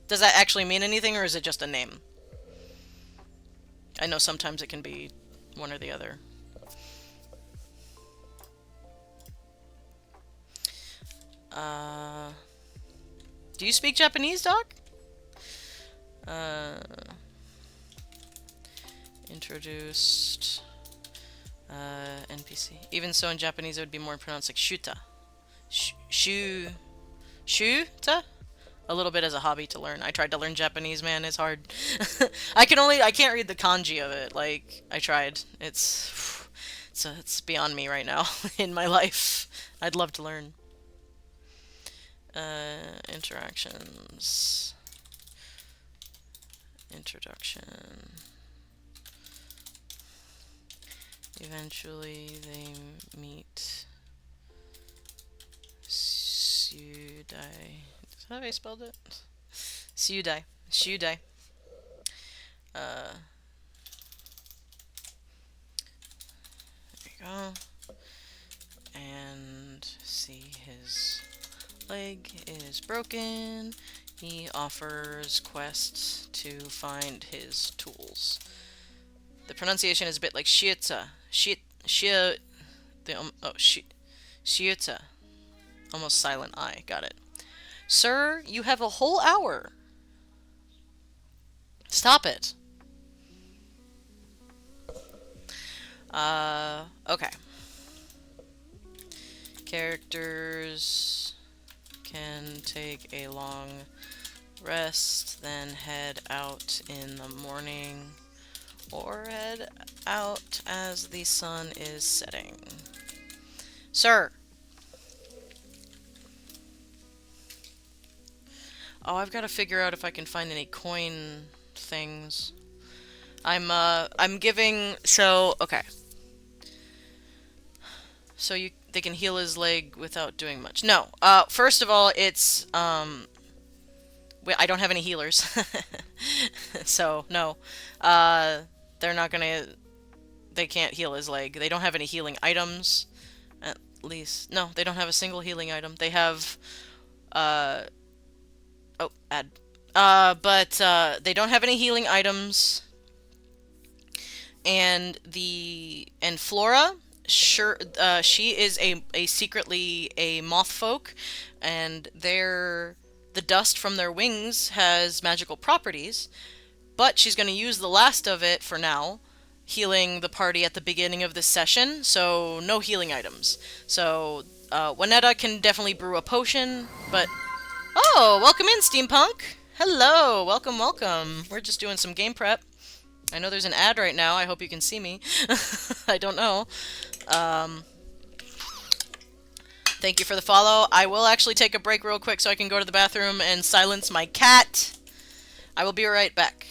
A: Does that actually mean anything, or is it just a name? I know sometimes it can be one or the other. Do you speak Japanese, Doc? Introduced NPC. Even so, in Japanese, it would be more pronounced like Shuta. Shu Shuta? A little bit as a hobby to learn. I tried to learn Japanese, man. It's hard. I can't read the kanji of it. Like, I tried. It's beyond me right now in my life. I'd love to learn. Interactions. Introduction. Eventually, they meet Sudai. Is that how I spelled it? Sudai. Sudai. There you go. And see his leg is broken. He offers quests to find his tools. The pronunciation is a bit like Shieta. Shia, Shieta. Almost silent I. Got it. Sir, you have a whole hour. Stop it. Okay. Characters can take a long rest, then head out in the morning, or head out as the sun is setting. Sir! Oh, I've got to figure out if I can find any coin things. I'm giving, so, okay. So they can heal his leg without doing much. No, first of all, it's, I don't have any healers. So, no. They're not gonna, they can't heal his leg. They don't have any healing items, at least. No, they don't have a single healing item. They have, oh, add. But they don't have any healing items. And Flora, sure, she is a secretly a moth folk, and the dust from their wings has magical properties. But she's going to use the last of it for now, healing the party at the beginning of this session. So no healing items. So Juanetta can definitely brew a potion, but oh, welcome in, Steampunk. Hello, welcome, welcome. We're just doing some game prep. I know there's an ad right now. I hope you can see me. I don't know. Thank you for the follow. I will actually take a break real quick so I can go to the bathroom and silence my cat. I will be right back.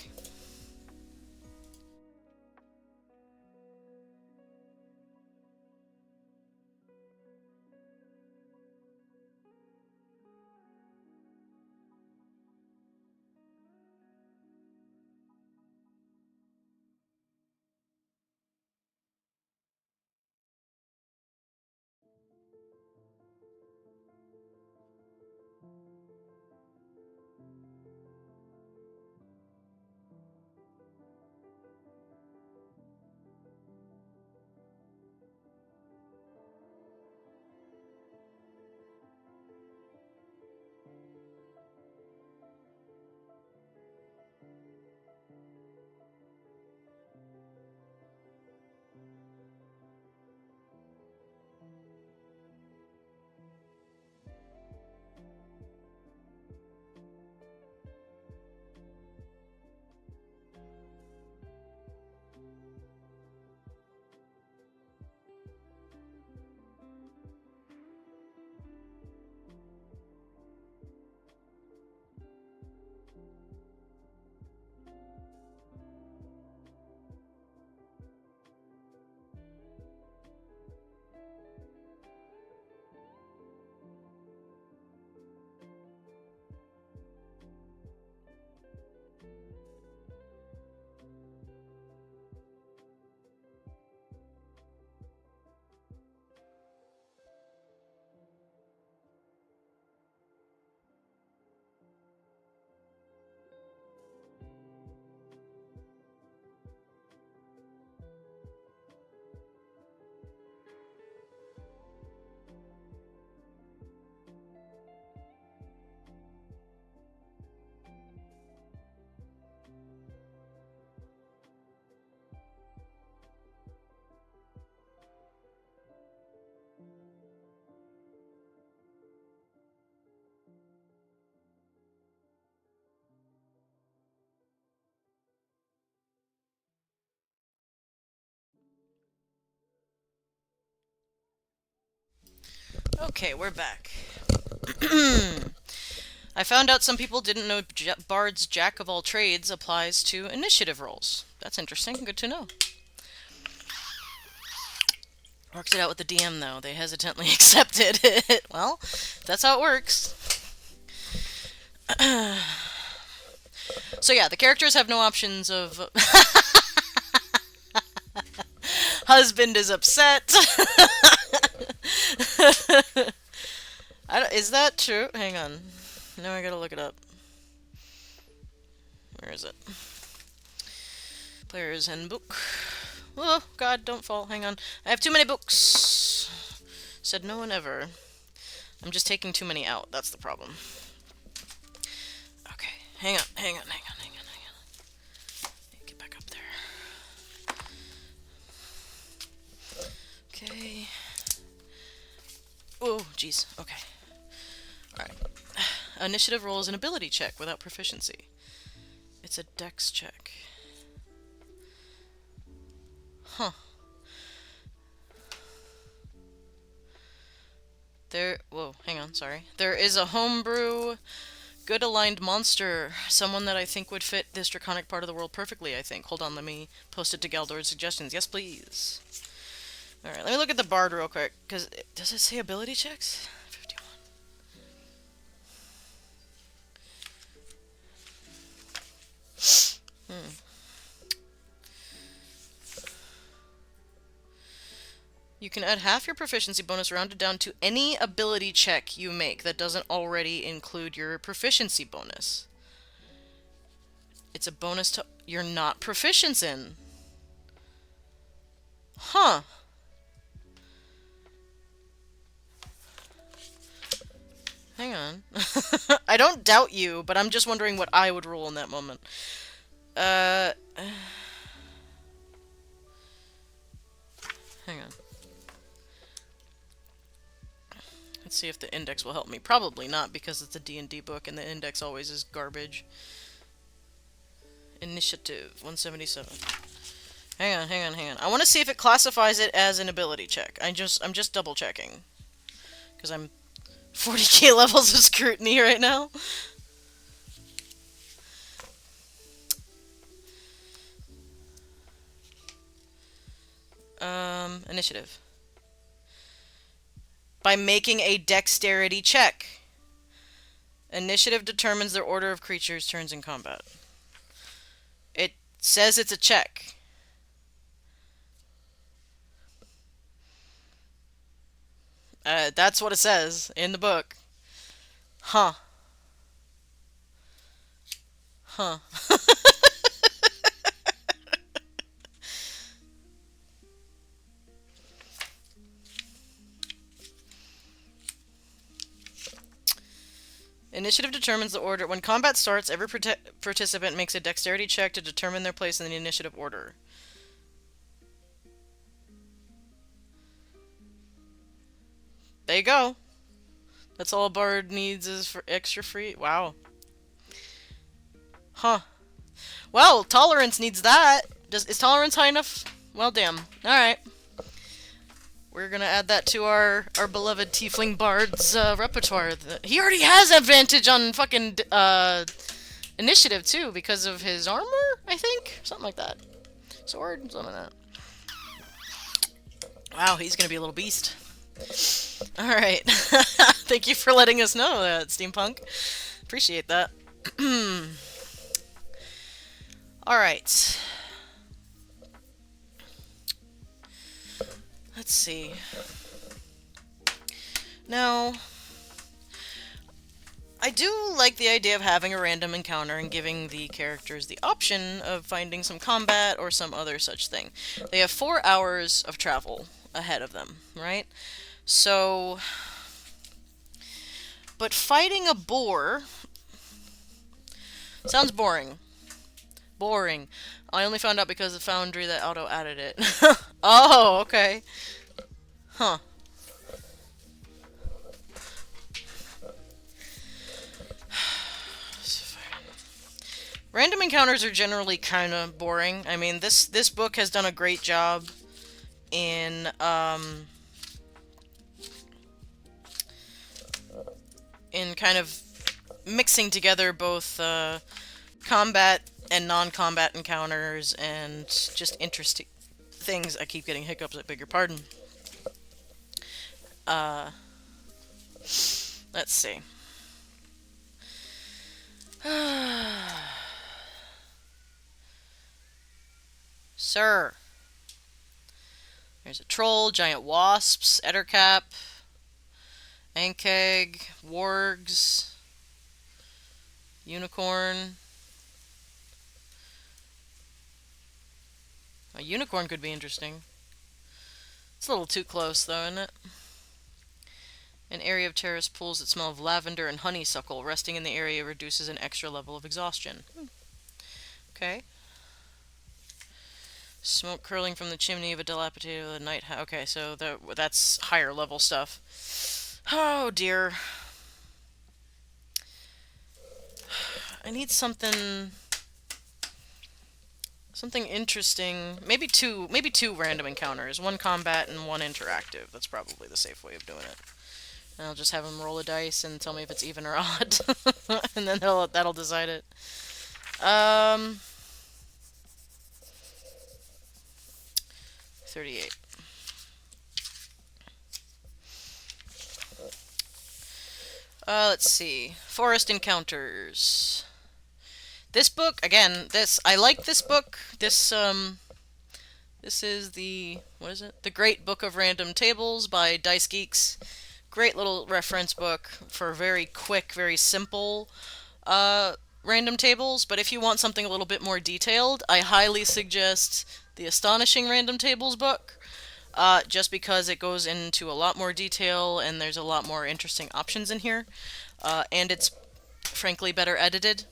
A: Okay, we're back. I found out some people didn't know Bard's Jack of all trades applies to initiative rolls. That's interesting. Good to know. Worked it out with the DM, though. They hesitantly accepted it. Well, that's how it works. So yeah, the characters have no options of... Husband is upset. Is that true? Hang on. Now I gotta look it up. Where is it? Player's Handbook. Oh, God, don't fall. Hang on. I have too many books. Said no one ever. I'm just taking too many out. That's the problem. Okay. Hang on. Get back up there. Okay. Oh, jeez. Okay. Alright. Initiative roll is an ability check without proficiency. It's a dex check. Huh. Whoa, hang on, sorry. There is a homebrew, good aligned monster. Someone that I think would fit this draconic part of the world perfectly, I think. Hold on, let me post it to Galdor's suggestions. Yes, please. Alright, let me look at the bard real quick. Because, does it say ability checks? 51. You can add half your proficiency bonus rounded down to any ability check you make that doesn't already include your proficiency bonus. It's a bonus to you're not proficient in. Huh. Hang on. I don't doubt you, but I'm just wondering what I would roll in that moment. Hang on. Let's see if the index will help me. Probably not, because it's a D&D book and the index always is garbage. Initiative, 177. Hang on. I want to see if it classifies it as an ability check. I'm just double checking. Because I'm 40k levels of scrutiny right now. Initiative. By making a dexterity check. Initiative determines the order of creatures' turns in combat. It says it's a check. That's what it says in the book. Huh. Initiative determines the order. When combat starts, every participant makes a dexterity check to determine their place in the initiative order. There you go. That's all a bard needs is for extra free. Wow. Huh. Well, tolerance needs that. Is tolerance high enough? Well, damn. Alright. We're gonna add that to our beloved Tiefling Bard's repertoire. He already has advantage on fucking initiative, too, because of his armor, I think? Something like that. Sword? Something like that. Wow, he's gonna be a little beast. Alright. Thank you for letting us know that, Steampunk. Appreciate that. Alright. Let's see. Now, I do like the idea of having a random encounter and giving the characters the option of finding some combat or some other such thing. They have 4 hours of travel ahead of them, right? So, but fighting a boar sounds boring. Boring. I only found out because of Foundry that auto added it. Oh, okay. Huh. Random encounters are generally kind of boring. I mean, this book has done a great job in in kind of mixing together both combat and non-combat encounters and just interesting things. I keep getting hiccups, I beg your pardon. Uh, let's see. Sir. There's a troll, giant wasps, ettercap, ankeg, wargs, unicorn. A unicorn could be interesting. It's a little too close, though, isn't it? An area of terrace pools that smell of lavender and honeysuckle. Resting in the area reduces an extra level of exhaustion. Okay. Smoke curling from the chimney of a dilapidated night house. Okay, so that's higher level stuff. Oh, dear. I need something interesting. Maybe two random encounters. One combat and one interactive. That's probably the safe way of doing it. And I'll just have them roll a dice and tell me if it's even or odd. And then that'll decide it. 38. Let's see. Forest Encounters. This book, again, I like this book. This is what is it? The Great Book of Random Tables by Dice Geeks. Great little reference book for very quick, very simple random tables. But if you want something a little bit more detailed, I highly suggest the Astonishing Random Tables book. Just because it goes into a lot more detail and there's a lot more interesting options in here. And it's frankly better edited.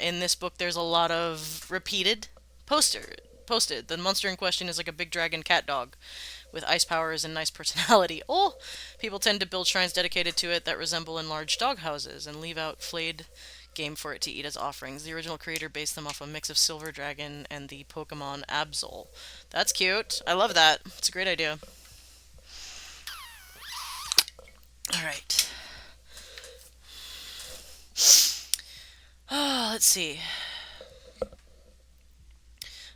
A: In this book, there's a lot of repeated posted. The monster in question is like a big dragon cat dog with ice powers and nice personality. Oh, people tend to build shrines dedicated to it that resemble enlarged dog houses and leave out flayed game for it to eat as offerings. The original creator based them off a mix of Silver Dragon and the Pokemon Absol. That's cute. I love that. It's a great idea. Alright. Let's see.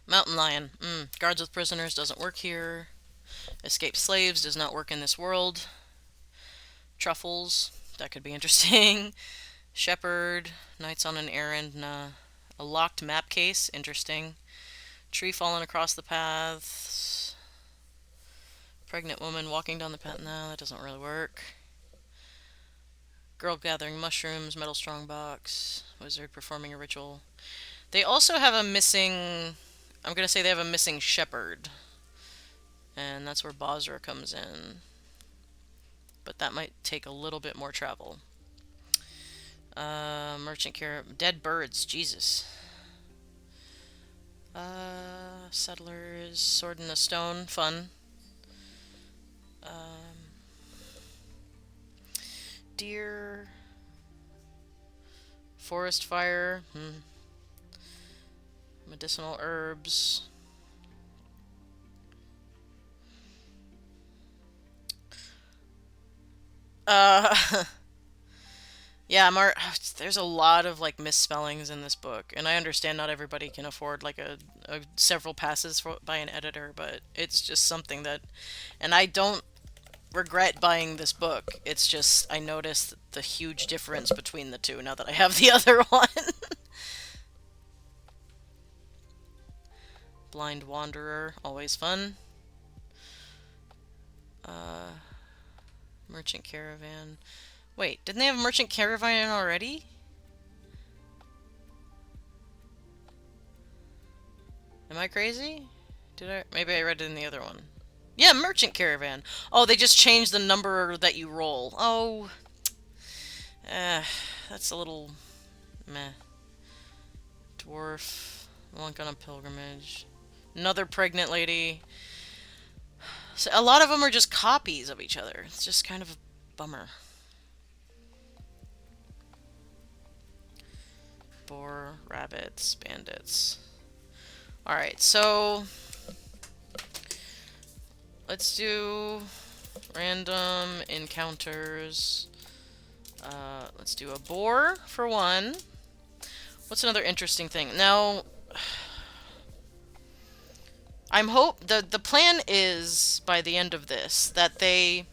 A: Mountain Lion. Guards with prisoners doesn't work here. Escaped slaves does not work in this world. Truffles. That could be interesting. Shepherd. Knights on an errand. Nah. A locked map case. Interesting. Tree fallen across the path. Pregnant woman walking down the path. No, that doesn't really work. Girl gathering mushrooms. Metal strongbox. Wizard performing a ritual. They also have a missing... I'm going to say they have a missing shepherd. And that's where Bozra comes in. But that might take a little bit more travel. Merchant care... Dead birds. Jesus. Settlers. Sword in the stone. Fun. Deer. Forest fire. Medicinal herbs. Yeah, there's a lot of like misspellings in this book, and I understand not everybody can afford like a several passes by an editor, but it's just something that, and I don't regret buying this book. It's just I noticed the huge difference between the two now that I have the other one. Blind Wanderer, always fun. Merchant Caravan. Wait, didn't they have Merchant Caravan already? Am I crazy? Maybe I read it in the other one. Yeah, Merchant Caravan. Oh, they just changed the number that you roll. Oh. That's a little meh. Dwarf. Monk on a pilgrimage. Another pregnant lady. So a lot of them are just copies of each other. It's just kind of a bummer. Boar, rabbits, bandits. Alright, so let's do random encounters. Let's do a boar for one. What's another interesting thing? Now, the plan is by the end of this that they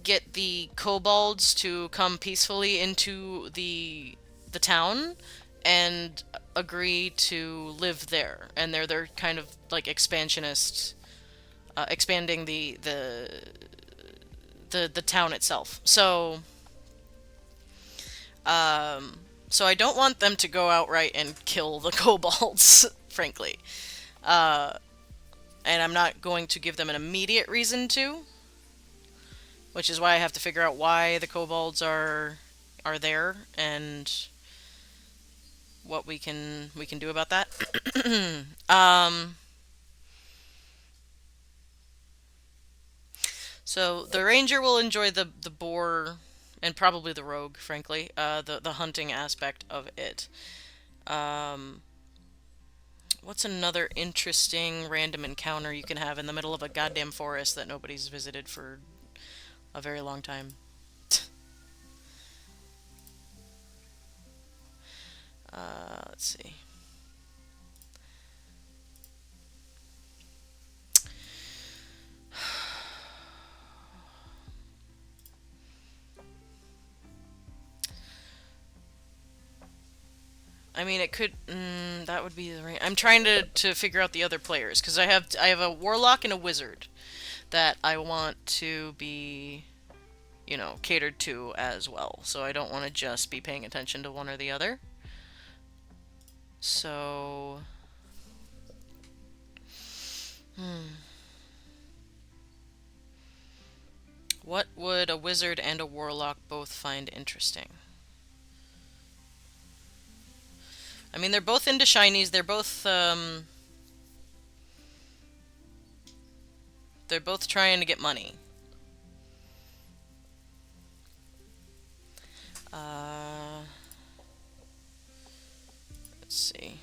A: get the kobolds to come peacefully into the town and agree to live there, and they're kind of like expansionist, expanding the town itself. So I don't want them to go outright and kill the kobolds, frankly. Uh, and I'm not going to give them an immediate reason to, which is why I have to figure out why the kobolds are there and what we can do about that. um, so the ranger will enjoy the boar and probably the rogue, frankly, the hunting aspect of it. Um, what's another interesting random encounter you can have in the middle of a goddamn forest that nobody's visited for a very long time? Let's see. I mean, it could. That would be the. I'm trying to figure out the other players because I have a warlock and a wizard that I want to be, catered to as well. So I don't want to just be paying attention to one or the other. So, what would a wizard and a warlock both find interesting? I mean, they're both into shinies. They're both trying to get money. Uh, let's see.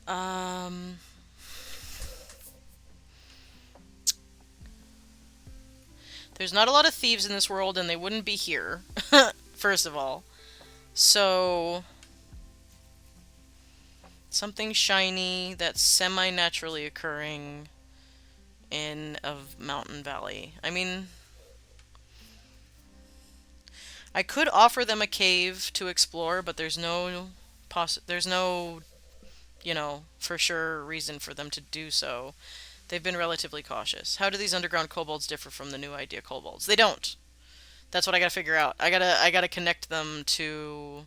A: Um, there's not a lot of thieves in this world, and they wouldn't be here, first of all. So, something shiny that's semi-naturally occurring in a mountain valley. I mean, I could offer them a cave to explore, but there's no for sure reason for them to do so. They've been relatively cautious. How do these underground kobolds differ from the new idea kobolds? They don't. That's what I gotta figure out. I gotta connect them to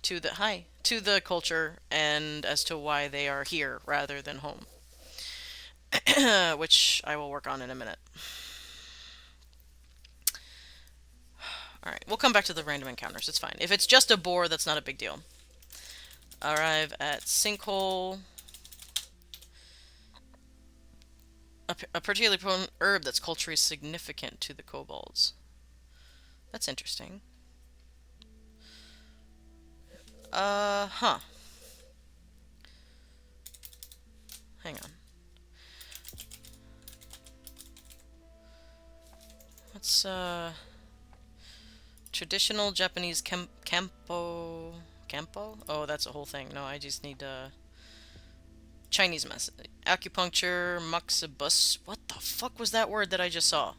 A: the culture and as to why they are here rather than home, which I will work on in a minute. All right, we'll come back to the random encounters. It's fine. If it's just a boar, that's not a big deal. Arrive at sinkhole. A particularly potent herb that's culturally significant to the kobolds. That's interesting. Huh. Hang on. What's, traditional Japanese Kempo... Kempo? Oh, that's a whole thing. No, I just need, Chinese method. Acupuncture, moxibus. What the fuck was that word that I just saw?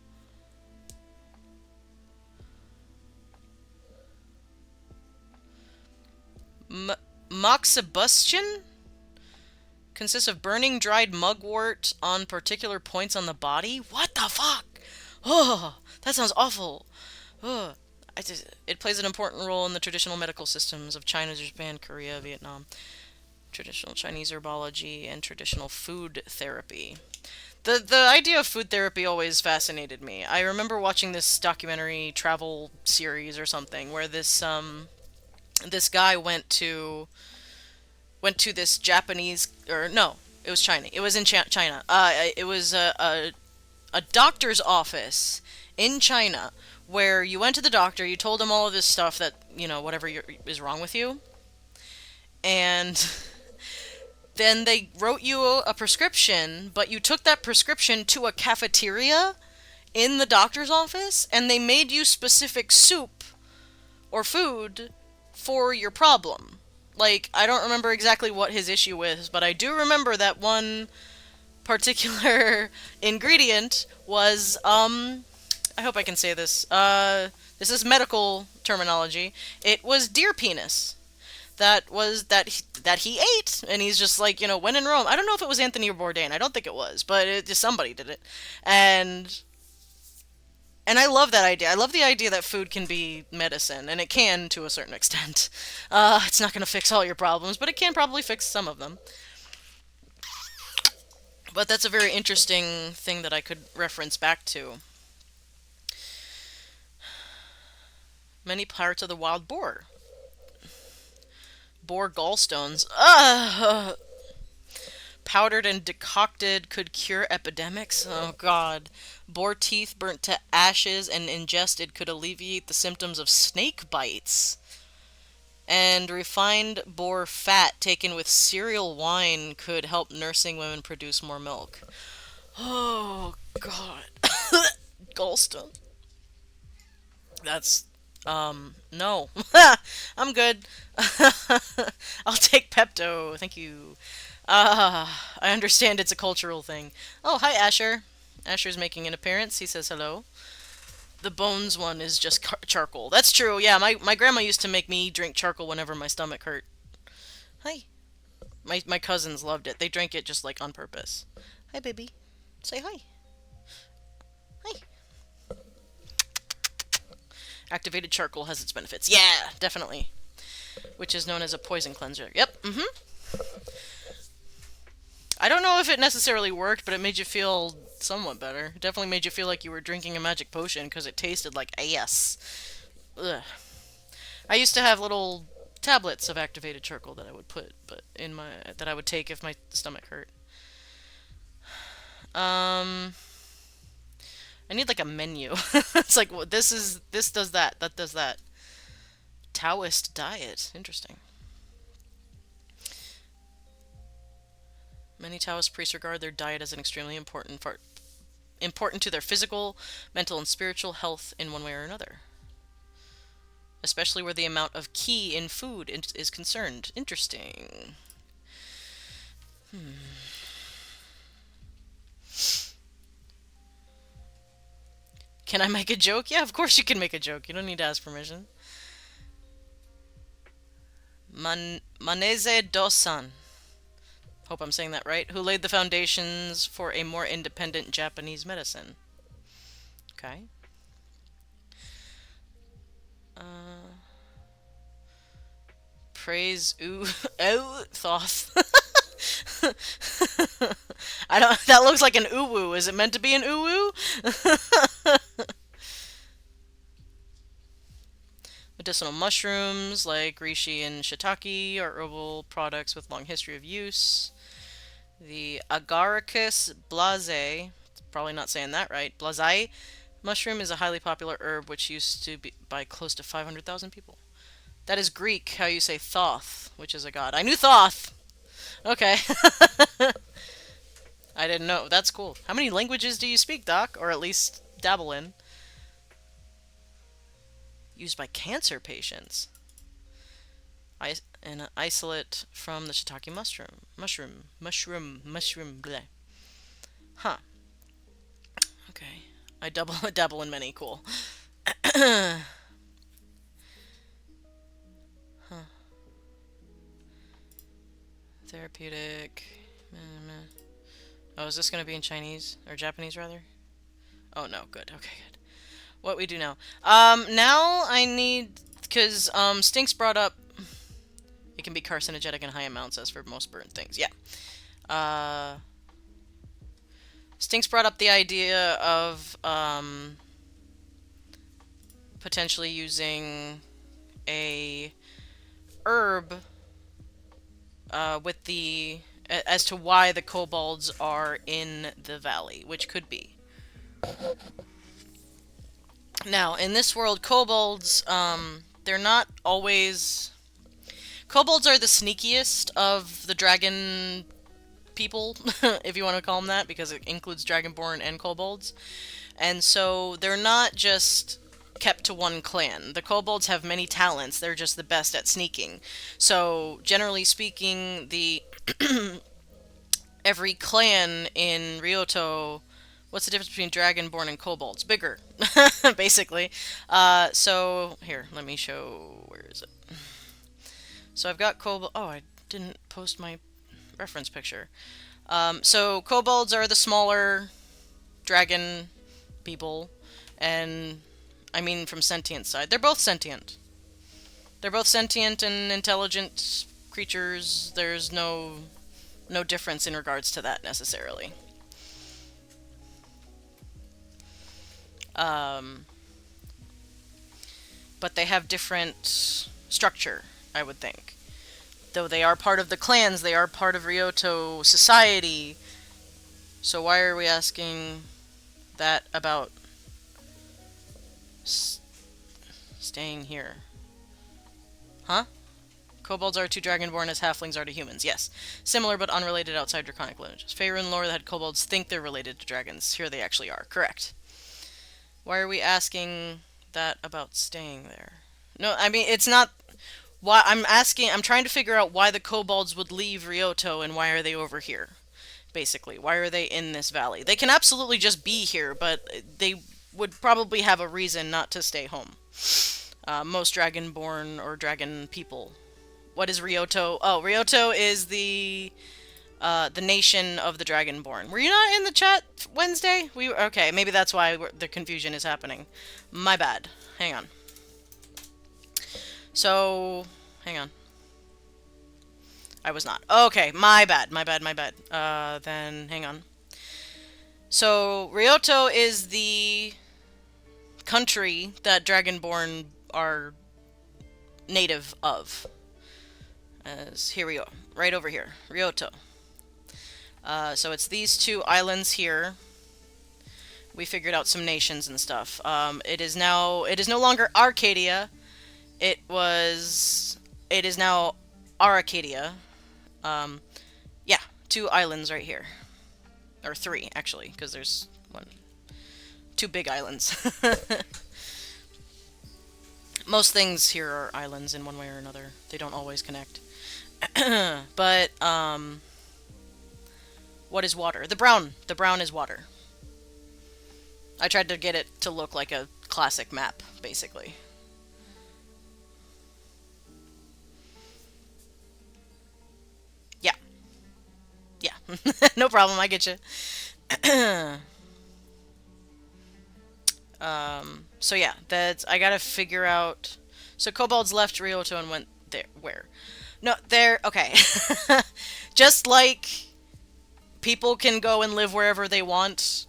A: Moxibustion? Consists of burning dried mugwort on particular points on the body? What the fuck? Oh, that sounds awful. Oh, it plays an important role in the traditional medical systems of China, Japan, Korea, Vietnam. Traditional Chinese herbology and traditional food therapy. The idea of food therapy always fascinated me. I remember watching this documentary travel series or something where this guy went to this Japanese, or no, it was China. It was in China. It was a doctor's office in China where you went to the doctor, you told him all of this stuff that, whatever is wrong with you, and then they wrote you a prescription, but you took that prescription to a cafeteria in the doctor's office, and they made you specific soup or food for your problem. Like, I don't remember exactly what his issue was, but I do remember that one particular ingredient was, I hope I can say this. This is medical terminology. It was deer penis. That he ate, and he's just like, when in Rome. I don't know if it was Anthony Bourdain. I don't think it was, but just somebody did it, and I love that idea. I love the idea that food can be medicine, and it can to a certain extent. It's not going to fix all your problems, but it can probably fix some of them. But that's a very interesting thing that I could reference back to. Many parts of the wild boar. Boar gallstones. Ugh! Powdered and decocted could cure epidemics. Oh god. Boar teeth burnt to ashes and ingested could alleviate the symptoms of snake bites. And refined boar fat taken with cereal wine could help nursing women produce more milk. Oh god. Gallstone. That's no. I'm good. I'll take Pepto. Thank you. I understand it's a cultural thing. Oh, hi, Asher. Asher's making an appearance. He says hello. The bones one is just charcoal. That's true. Yeah, my grandma used to make me drink charcoal whenever my stomach hurt. Hi. My cousins loved it. They drank it just like on purpose. Hi, baby. Say hi. Hi. Activated charcoal has its benefits. Yeah, definitely. Which is known as a poison cleanser. Yep. I don't know if it necessarily worked, but it made you feel somewhat better. It definitely made you feel like you were drinking a magic potion because it tasted like ass. Ugh. I used to have little tablets of activated charcoal that I would put, that I would take if my stomach hurt. I need like a menu. It's like, well, this does that does that. Taoist diet. Interesting. Many Taoist priests regard their diet as an extremely important to their physical, mental, and spiritual health in one way or another. Especially where the amount of qi in food is concerned. Interesting. Can I make a joke? Yeah, of course you can make a joke. You don't need to ask permission. Maneze Dosan. Hope I'm saying that right. Who laid the foundations for a more independent Japanese medicine. Okay. Praise Thoth. I don't. That looks like an uwu. Is it meant to be an uwu? Medicinal mushrooms like reishi and shiitake are herbal products with long history of use. The Agaricus blazei, probably not saying that right, blazei mushroom is a highly popular herb which used to be by close to 500,000 people. That is Greek, how you say Thoth, which is a god. I knew Thoth! Okay. I didn't know. That's cool. How many languages do you speak, Doc? Or at least dabble in? Used by cancer patients. An isolate from the shiitake mushroom, bleh. Huh. Okay. I dabble in many, cool. Huh. Therapeutic. Oh, is this gonna be in Chinese? Or Japanese, rather? Oh, no, good. Okay, good. What we do now. Now I need... Because, Stinks brought up... It can be carcinogenic in high amounts, as for most burnt things. Yeah. Stinks brought up the idea of, potentially using a herb, with the... as to why the kobolds are in the valley, which could be. Now, in this world, kobolds, they're not always Kobolds are the sneakiest of the dragon people, if you want to call them that, because it includes Dragonborn and kobolds. And so they're not just kept to one clan. The kobolds have many talents. They're just the best at sneaking. So, generally speaking, the every clan in Ryoto, what's the difference between Dragonborn and kobolds? Bigger, basically. So here, let me show. Where is it? So I've got kobold. Oh, I didn't post my reference picture. So kobolds are the smaller dragon people, and I mean from sentient side. They're both sentient. They're both sentient and intelligent creatures. There's no difference in regards to that necessarily. Um, but they have different structure, I would think. Though they are part of the clans, they are part of Ryoto society. So why are we asking that about staying here? Huh? Kobolds are to Dragonborn as halflings are to humans. Yes. Similar but unrelated outside draconic lineages. Faerun lore that kobolds think they're related to dragons. Here they actually are. Correct. Why are we asking that about staying there? No, I mean, it's not... Why I'm asking... I'm trying to figure out why the kobolds would leave Ryoto and why are they over here, basically. Why are they in this valley? They can absolutely just be here, but they would probably have a reason not to stay home. Most Dragonborn or dragon people. What is Ryoto? Oh, Ryoto is the nation of the Dragonborn. Were you not in the chat Wednesday? Okay, maybe that's why the confusion is happening. My bad. Hang on. So, hang on. I was not. Okay, my bad, my bad, my bad. Then, hang on. So, Ryoto is the country that Dragonborn are native of. As here we go, right over here, Ryoto. So it's these two islands here. We figured out some nations and stuff. It is no longer Arcadia. It is now Arcadia. Yeah, two islands right here. Or three, actually, because there's two big islands. Most things here are islands in one way or another. They don't always connect. But, what is water? The brown. The brown is water. I tried to get it to look like a classic map, basically. Yeah. Yeah. No problem, I get you. So yeah, I gotta figure out... So kobolds left Ryoto and went there. Where? No, there... Okay. Just like people can go and live wherever they want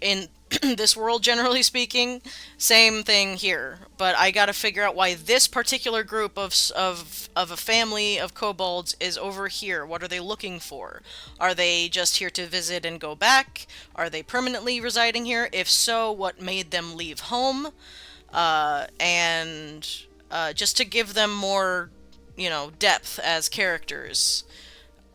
A: in this world, generally speaking, same thing here. But I gotta figure out why this particular group of a family of kobolds is over here. What are they looking for? Are they just here to visit and go back? Are they permanently residing here? If so, what made them leave home? And just to give them more, depth as characters.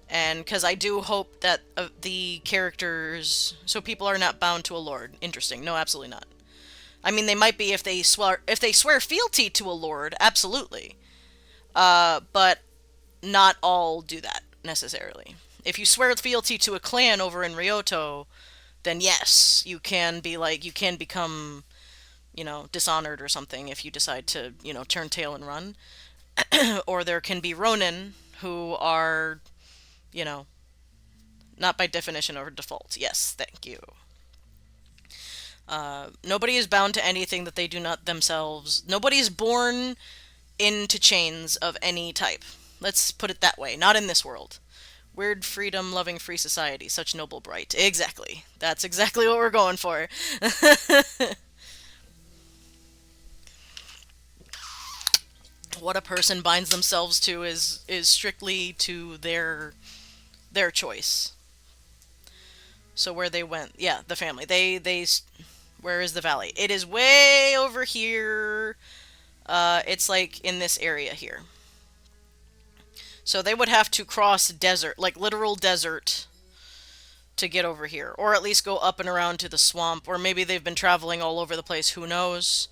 A: And because I do hope that the characters, so people are not bound to a lord. Interesting. No, absolutely not. I mean, they might be if they swear fealty to a lord, absolutely. But not all do that necessarily. If you swear fealty to a clan over in Ryoto, then yes, you can become, dishonored or something if you decide to, turn tail and run. Or there can be Ronin who are, not by definition or default. Yes, thank you. Nobody is bound to anything that they do not themselves. Nobody is born into chains of any type. Let's put it that way. Not in this world. Weird freedom, loving free society. Such noble bright. Exactly. That's exactly what we're going for. What a person binds themselves to is strictly to their choice. So where they went, yeah, the family. Where is the valley? It is way over here. It's like in this area here. So they would have to cross desert, like literal desert, to get over here, or at least go up and around to the swamp, or maybe they've been traveling all over the place, who knows.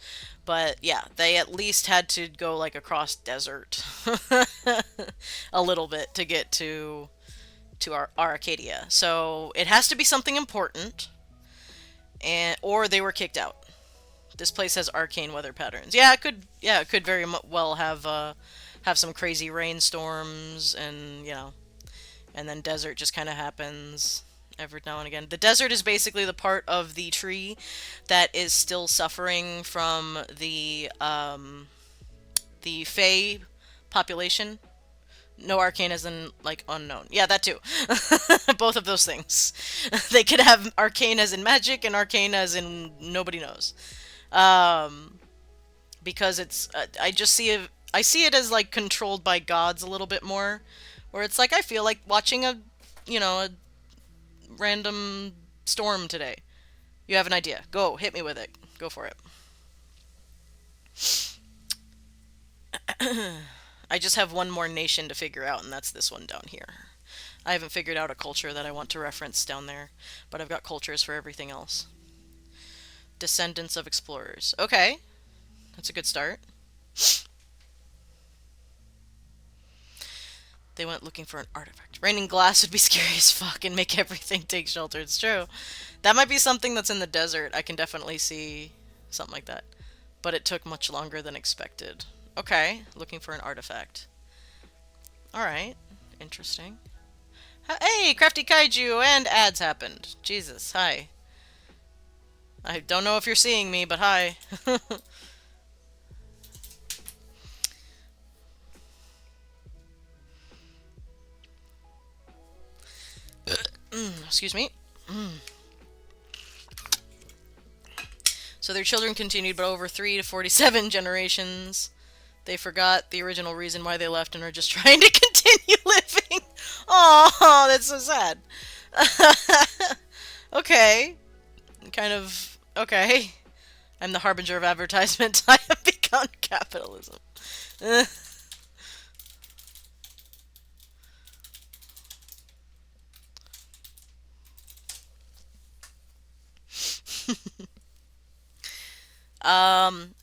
A: But yeah, they at least had to go like across desert a little bit to get to our Arcadia. So it has to be something important, and or they were kicked out. This place has arcane weather patterns. Yeah, it could. Yeah, it could very well have some crazy rainstorms, and and then desert just kind of happens every now and again. The desert is basically the part of the tree that is still suffering from the Fey population. No arcane as in, like, unknown. Yeah, that too. Both of those things. They could have arcane as in magic and arcane as in nobody knows. Um, because I just I see it as, like, controlled by gods a little bit more. Where it's like, I feel like watching a random storm today. You have an idea. Go, hit me with it. Go for it. I just have one more nation to figure out, and that's this one down here. I haven't figured out a culture that I want to reference down there, but I've got cultures for everything else. Descendants of explorers. Okay, that's a good start. They went looking for an artifact. Raining glass would be scary as fuck and make everything take shelter. It's true. That might be something that's in the desert. I can definitely see something like that. But it took much longer than expected. Okay, looking for an artifact. Alright, interesting. Hey, Crafty Kaiju, and ads happened. Jesus, hi. I don't know if you're seeing me, but hi. Excuse me. So their children continued, but over 3 to 47 generations, they forgot the original reason why they left and are just trying to continue living. Oh, that's so sad. Okay. Kind of, okay. I'm the harbinger of advertisement. I have begun capitalism.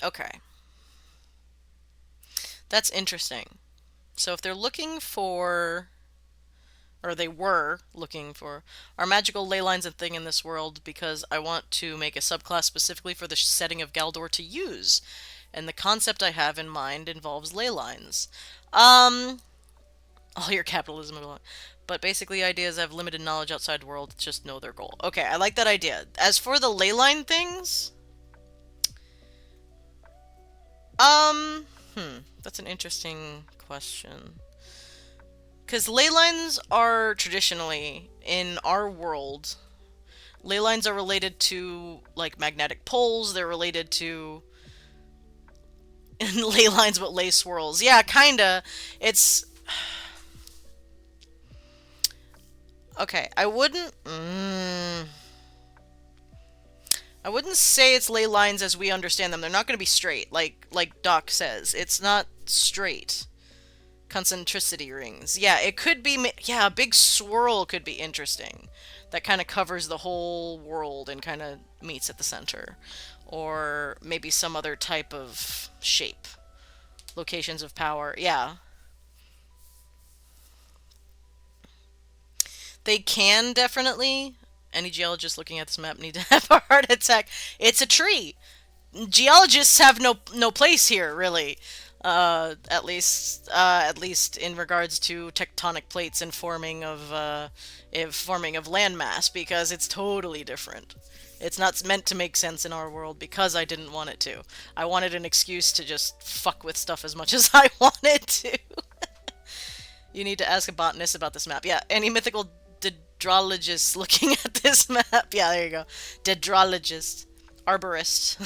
A: Okay. That's interesting. So if they're looking for, or they were looking for, our magical ley lines a thing in this world, because I want to make a subclass specifically for the setting of Galdor to use. And the concept I have in mind involves ley lines. All your capitalism. But basically, ideas have limited knowledge outside world, just know their goal. Okay, I like that idea. As for the ley line things, that's an interesting question. Because ley lines are traditionally, in our world, ley lines are related to, like, magnetic poles, they're related to ley lines but ley swirls. Yeah, kinda. It's... Okay, I wouldn't say it's ley lines as we understand them. They're not going to be straight, like Doc says. It's not straight. Concentricity rings. Yeah, it could be... Yeah, a big swirl could be interesting. That kind of covers the whole world and kind of meets at the center. Or maybe some other type of shape. Locations of power. Yeah. They can definitely. Any geologist looking at this map need to have a heart attack. It's a tree. Geologists have no place here, really. At least in regards to tectonic plates and forming of landmass, because it's totally different. It's not meant to make sense in our world because I didn't want it to. I wanted an excuse to just fuck with stuff as much as I wanted to. You need to ask a botanist about this map. Yeah, any mythical dendrologist looking at this map. Yeah, there you go. Dendrologist. Arborist.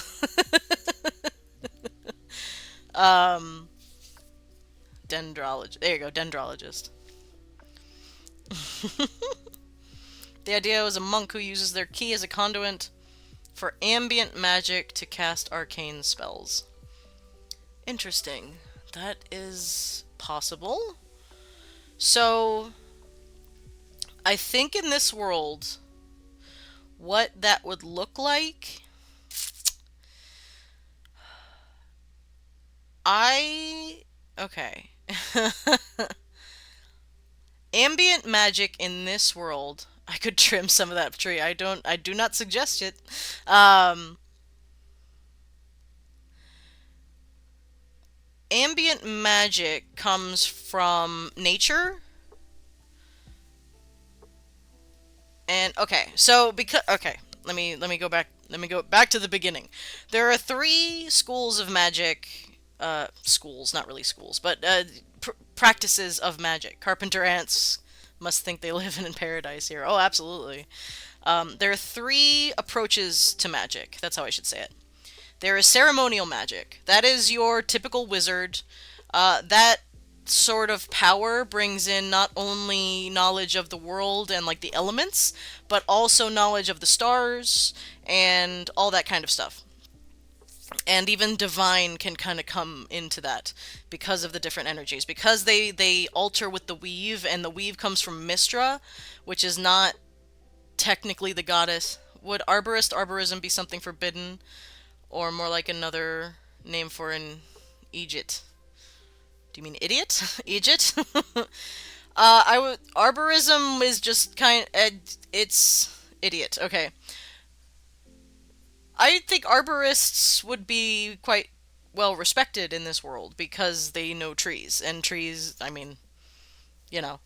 A: Dendrologist. There you go, dendrologist. The idea was a monk who uses their key as a conduit for ambient magic to cast arcane spells. Interesting. That is possible. So, I think in this world, what that would look like, I. Okay. Ambient magic in this world. I could trim some of that tree. I do not suggest it. Um, Ambient magic comes from nature. And okay, so because okay, let me go back to the beginning. There are three schools of magic, schools, not really schools, but practices of magic. Carpenter ants must think they live in paradise here. Oh, absolutely. There are three approaches to magic. That's how I should say it. There is ceremonial magic. That is your typical wizard. That sort of power brings in not only knowledge of the world and like the elements, but also knowledge of the stars and all that kind of stuff. And even divine can kind of come into that because of the different energies. Because they alter with the weave, and the weave comes from Mistra, which is not technically the goddess. Would arborism be something forbidden, or more like another name for an Egypt? Do you mean idiot? Egypt? I would. Arborism is just it's idiot. Okay. I think arborists would be quite well respected in this world because they know trees, and trees. I mean, you know.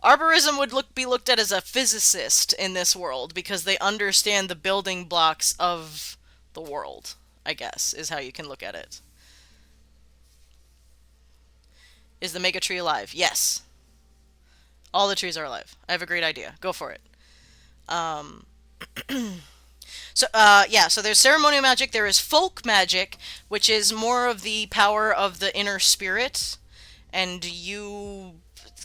A: Arborism would be looked at as a physicist in this world because they understand the building blocks of the world. I guess is how you can look at it. Is the mega tree alive? Yes. All the trees are alive. I have a great idea. Go for it. Um, yeah, so there's ceremonial magic. There is folk magic, which is more of the power of the inner spirit, and you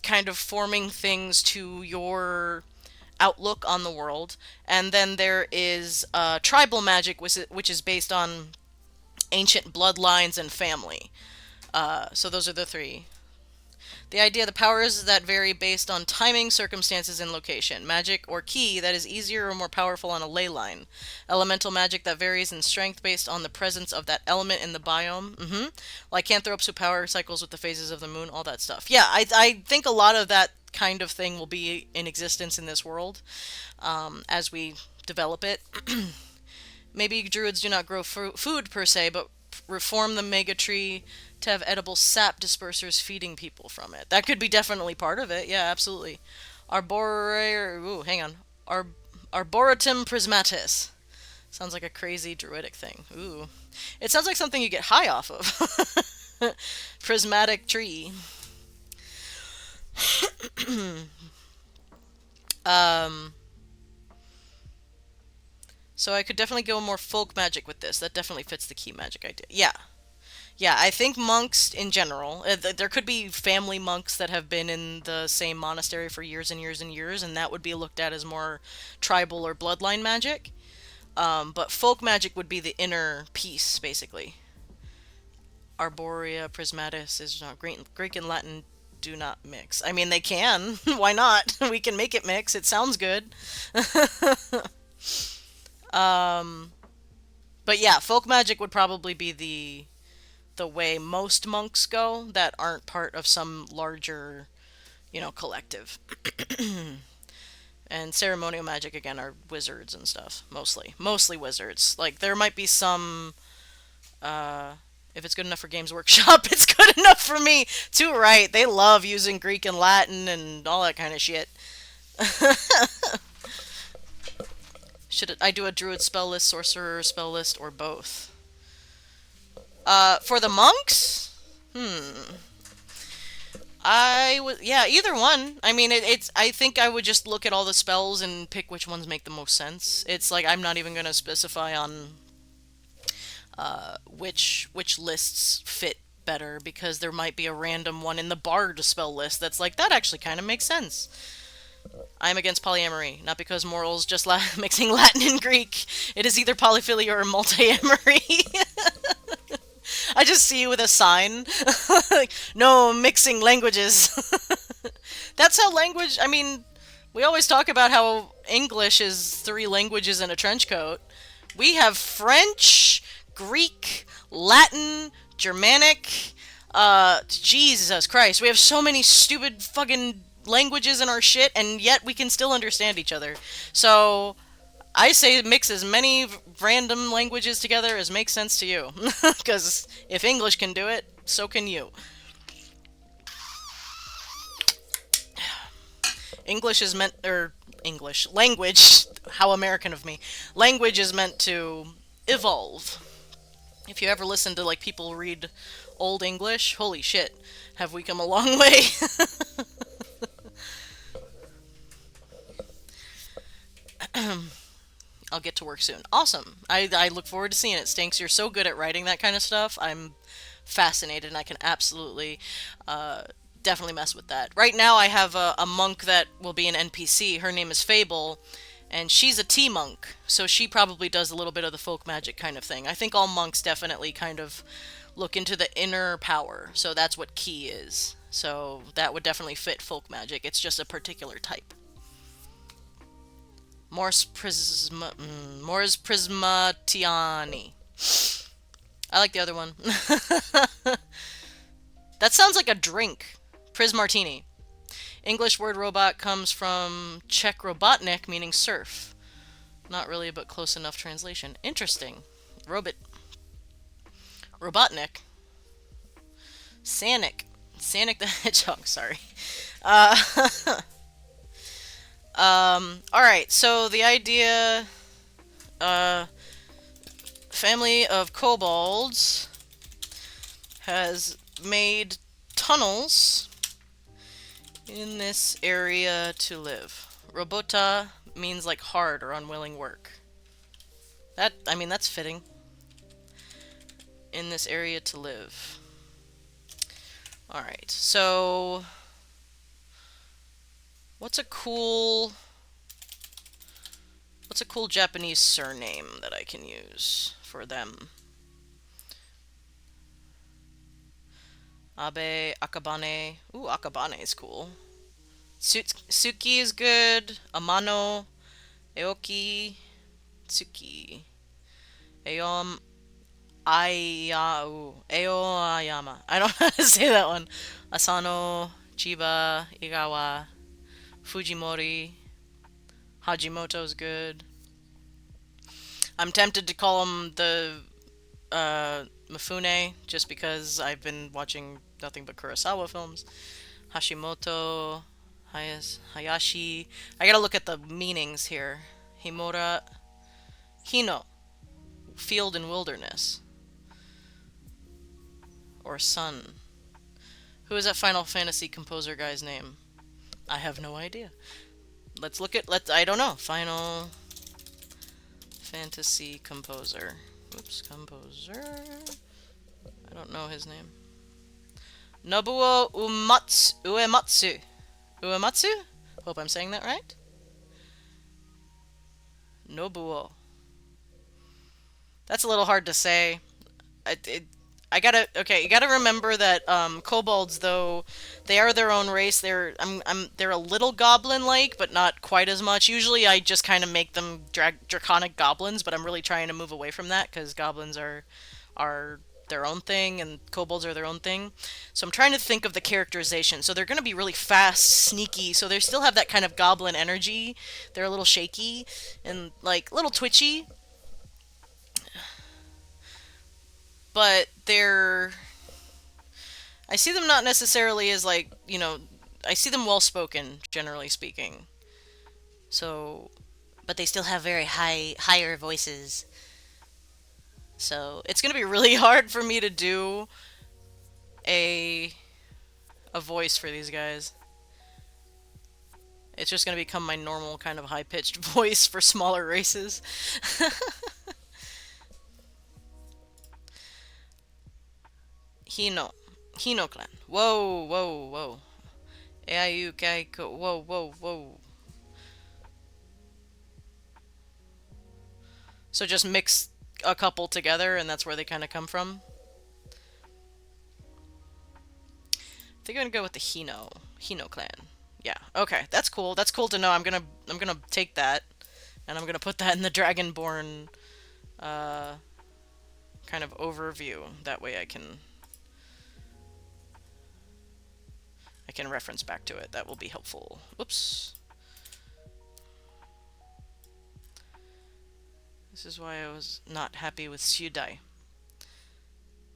A: kind of forming things to your outlook on the world. And then there is tribal magic, which is based on ancient bloodlines and family. So those are the three. The idea, the powers that vary based on timing, circumstances, and location. Magic or key that is easier or more powerful on a ley line. Elemental magic that varies in strength based on the presence of that element in the biome. Lycanthropes who power cycles with the phases of the moon, all that stuff. Yeah, I think a lot of that kind of thing will be in existence in this world as we develop it. Maybe druids do not grow food per se, but reform the mega tree to have edible sap dispersers feeding people from it. That could be definitely part of it. Yeah, absolutely. Ooh, hang on. Arboretum prismatis. Sounds like a crazy druidic thing. Ooh. It sounds like something you get high off of. Prismatic tree. um, so I could definitely go more folk magic with this. That definitely fits the key magic idea. Yeah. Yeah, I think monks in general, there could be family monks that have been in the same monastery for years and years and years, and that would be looked at as more tribal or bloodline magic. But folk magic would be the inner piece, basically. Arborea prismatis is not Greek and Latin do not mix. I mean, they can. Why not? We can make it mix. It sounds good. um, but yeah, folk magic would probably be the way most monks go that aren't part of some larger, collective. And ceremonial magic again are wizards and stuff, mostly wizards. Like there might be some if it's good enough for Games Workshop, it's good enough for me too, right? They love using Greek and Latin and all that kind of shit. Should I do a druid spell list, sorcerer spell list, or both? For the monks? I would, yeah, either one. I mean, it's. I think I would just look at all the spells and pick which ones make the most sense. It's like I'm not even gonna specify on which lists fit better because there might be a random one in the bard spell list that's like that actually kind of makes sense. I'm against polyamory, not because morals just mixing Latin and Greek. It is either polyphilia or multiamory. I just see you with a sign. Like, no mixing languages. That's how language. I mean, we always talk about how English is three languages in a trench coat. We have French, Greek, Latin, Germanic. Jesus Christ, we have so many stupid fucking languages in our shit, and yet we can still understand each other. So I say mix as many random languages together as makes sense to you, because if English can do it, so can you. English is meant, or English, language, how American of me. Language is meant to evolve. If you ever listen to like people read Old English, holy shit, have we come a long way. I'll get to work soon. Awesome. I look forward to seeing it. Stinks, you're so good at writing that kind of stuff. I'm fascinated and I can absolutely uh, definitely mess with that. Right now I have a monk that will be an NPC. Her name is Fable, and she's a tea monk, so she probably does a little bit of the folk magic kind of thing. I think all monks definitely kind of look into the inner power, so that's what key is. So that would definitely fit folk magic. It's just a particular type. Mors Prismatiani. I like the other one. That sounds like a drink. Prismartini. English word robot comes from Czech robotnik, meaning surf. Not really, but close enough translation. Interesting. Robot. Robotnik. Sanic. Sanic the Hedgehog, sorry. Uh, alright, so the idea, uh, family of kobolds has made tunnels in this area to live. Robota means like hard or unwilling work. I mean, that's fitting. In this area to live. Alright, so what's a cool Japanese surname that I can use for them? Abe, Akabane. Ooh, Akabane is cool. Suki is good. Amano, Eoki, Tsuki. Aeom, Ayau, Aoyama. I don't know how to say that one. Asano, Chiba, Igawa, Fujimori, Hajimoto's good. I'm tempted to call him the Mifune, just because I've been watching nothing but Kurosawa films. Hashimoto, Hayashi. I gotta look at the meanings here. Himura, Hino, field and wilderness. Or sun. Who is that Final Fantasy composer guy's name? I have no idea. Let's look at, I don't know. Final Fantasy composer. Oops, composer. I don't know his name. Nobuo Uematsu. Uematsu? Hope I'm saying that right. Nobuo. That's a little hard to say. You gotta remember that kobolds, though they are their own race, they're a little goblin-like, but not quite as much. Usually, I just kind of make them draconic goblins, but I'm really trying to move away from that because goblins are their own thing and kobolds are their own thing. So I'm trying to think of the characterization. So they're gonna be really fast, sneaky. So they still have that kind of goblin energy. They're a little shaky and like a little twitchy, but I see them not necessarily as like, I see them well spoken, generally speaking. So, but they still have very higher voices. So, it's going to be really hard for me to do a voice for these guys. It's just going to become my normal kind of high-pitched voice for smaller races. Hino. Hino clan. Whoa, whoa, whoa. Aiu Kaiko. Whoa, whoa, whoa. So just mix a couple together and that's where they kind of come from. I think I'm gonna go with the Hino clan. Yeah. Okay, that's cool. That's cool to know. I'm gonna take that and I'm gonna put that in the Dragonborn uh, kind of overview. That way I can reference back to it. That will be helpful. Whoops. This is why I was not happy with Shudai.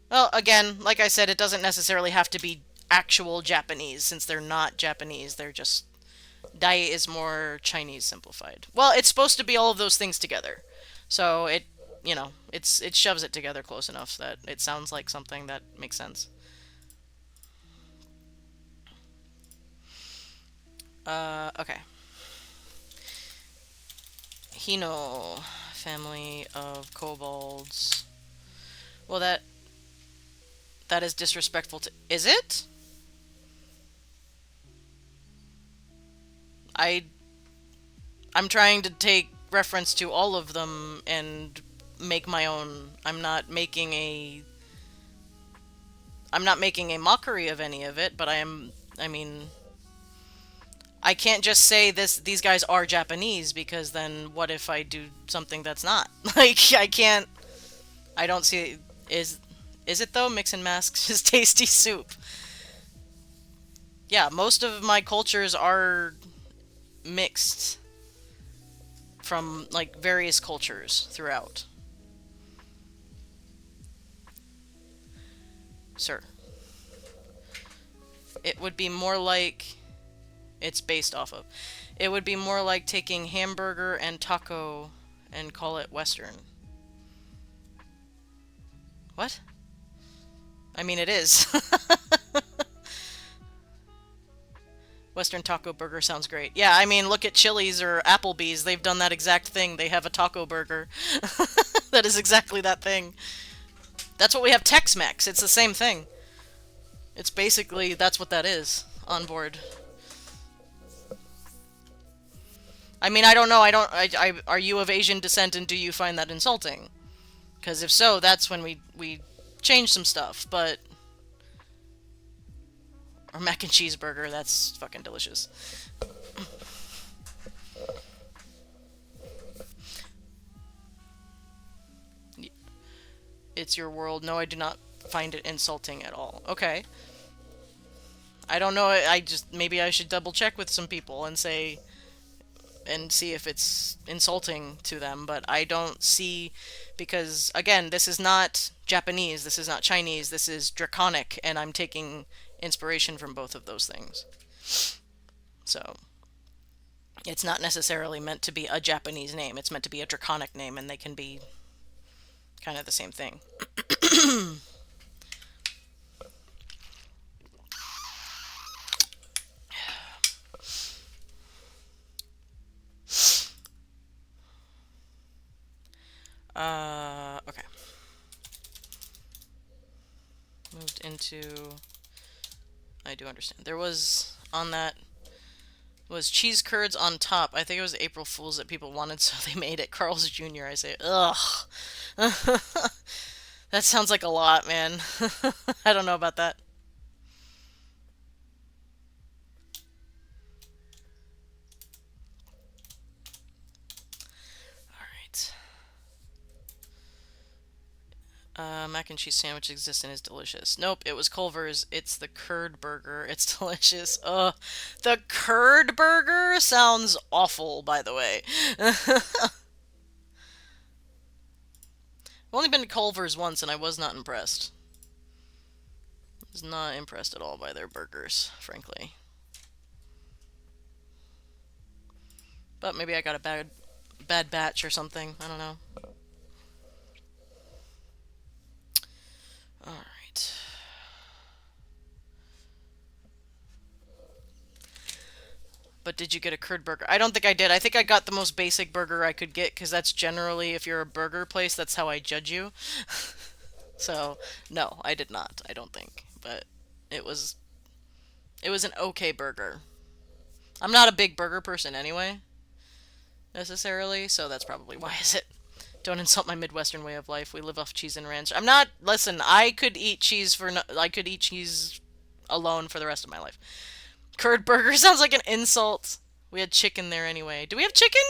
A: Well, again, like I said, it doesn't necessarily have to be actual Japanese, since they're not Japanese. They're just... Dai is more Chinese simplified. Well, it's supposed to be all of those things together. So it, it shoves it together close enough that it sounds like something that makes sense. Okay. Hino, family of kobolds. Well, that is disrespectful to... Is it? I I'm trying to take reference to all of them and make my own. I'm not making a mockery of any of it, but I mean, I can't just say these guys are Japanese, because then what if I do something that's not? Like, I can't. I don't see... Is it though? Mix and Masks is tasty soup. Yeah, most of my cultures are mixed from like various cultures throughout. Sir. It would be more like... It's based off of. It would be more like taking hamburger and taco and call it Western. What? I mean, it is. Western taco burger sounds great. Yeah, I mean, look at Chili's or Applebee's. They've done that exact thing. They have a taco burger. That is exactly that thing. That's what we have Tex-Mex. It's the same thing. It's basically, that's what that is on board. I mean, I don't know. Are you of Asian descent, and do you find that insulting? Because if so, that's when we change some stuff, but... Or mac and cheese burger, that's fucking delicious. It's your world. No, I do not find it insulting at all. Okay. I don't know, maybe I should double check with some people and say... and see if it's insulting to them, but I don't see... Because, again, this is not Japanese, this is not Chinese, this is Draconic, and I'm taking inspiration from both of those things. So, it's not necessarily meant to be a Japanese name, it's meant to be a Draconic name, and they can be kind of the same thing. Okay. Moved into... I do understand. There was, on that, was cheese curds on top. I think it was April Fools that people wanted, so they made it Carl's Jr. I say, ugh. That sounds like a lot, man. I don't know about that. Alright. Mac and cheese sandwich exists and is delicious. Nope, it was Culver's. It's the curd burger. It's delicious. Ugh. The curd burger sounds awful, by the way. I've only been to Culver's once and I was not impressed. I was not impressed at all by their burgers, frankly. But maybe I got a bad batch or something. I don't know. Alright. But did you get a curd burger? I don't think I did. I think I got the most basic burger I could get, because that's generally, if you're a burger place, that's how I judge you. So, no, I did not. I don't think. But it was an okay burger. I'm not a big burger person anyway, necessarily, so that's probably why is it. Don't insult my Midwestern way of life. We live off cheese and ranch. I'm not... Listen, I could eat cheese for... I could eat cheese alone for the rest of my life. Curd burger sounds like an insult. We had chicken there anyway. Do we have chicken?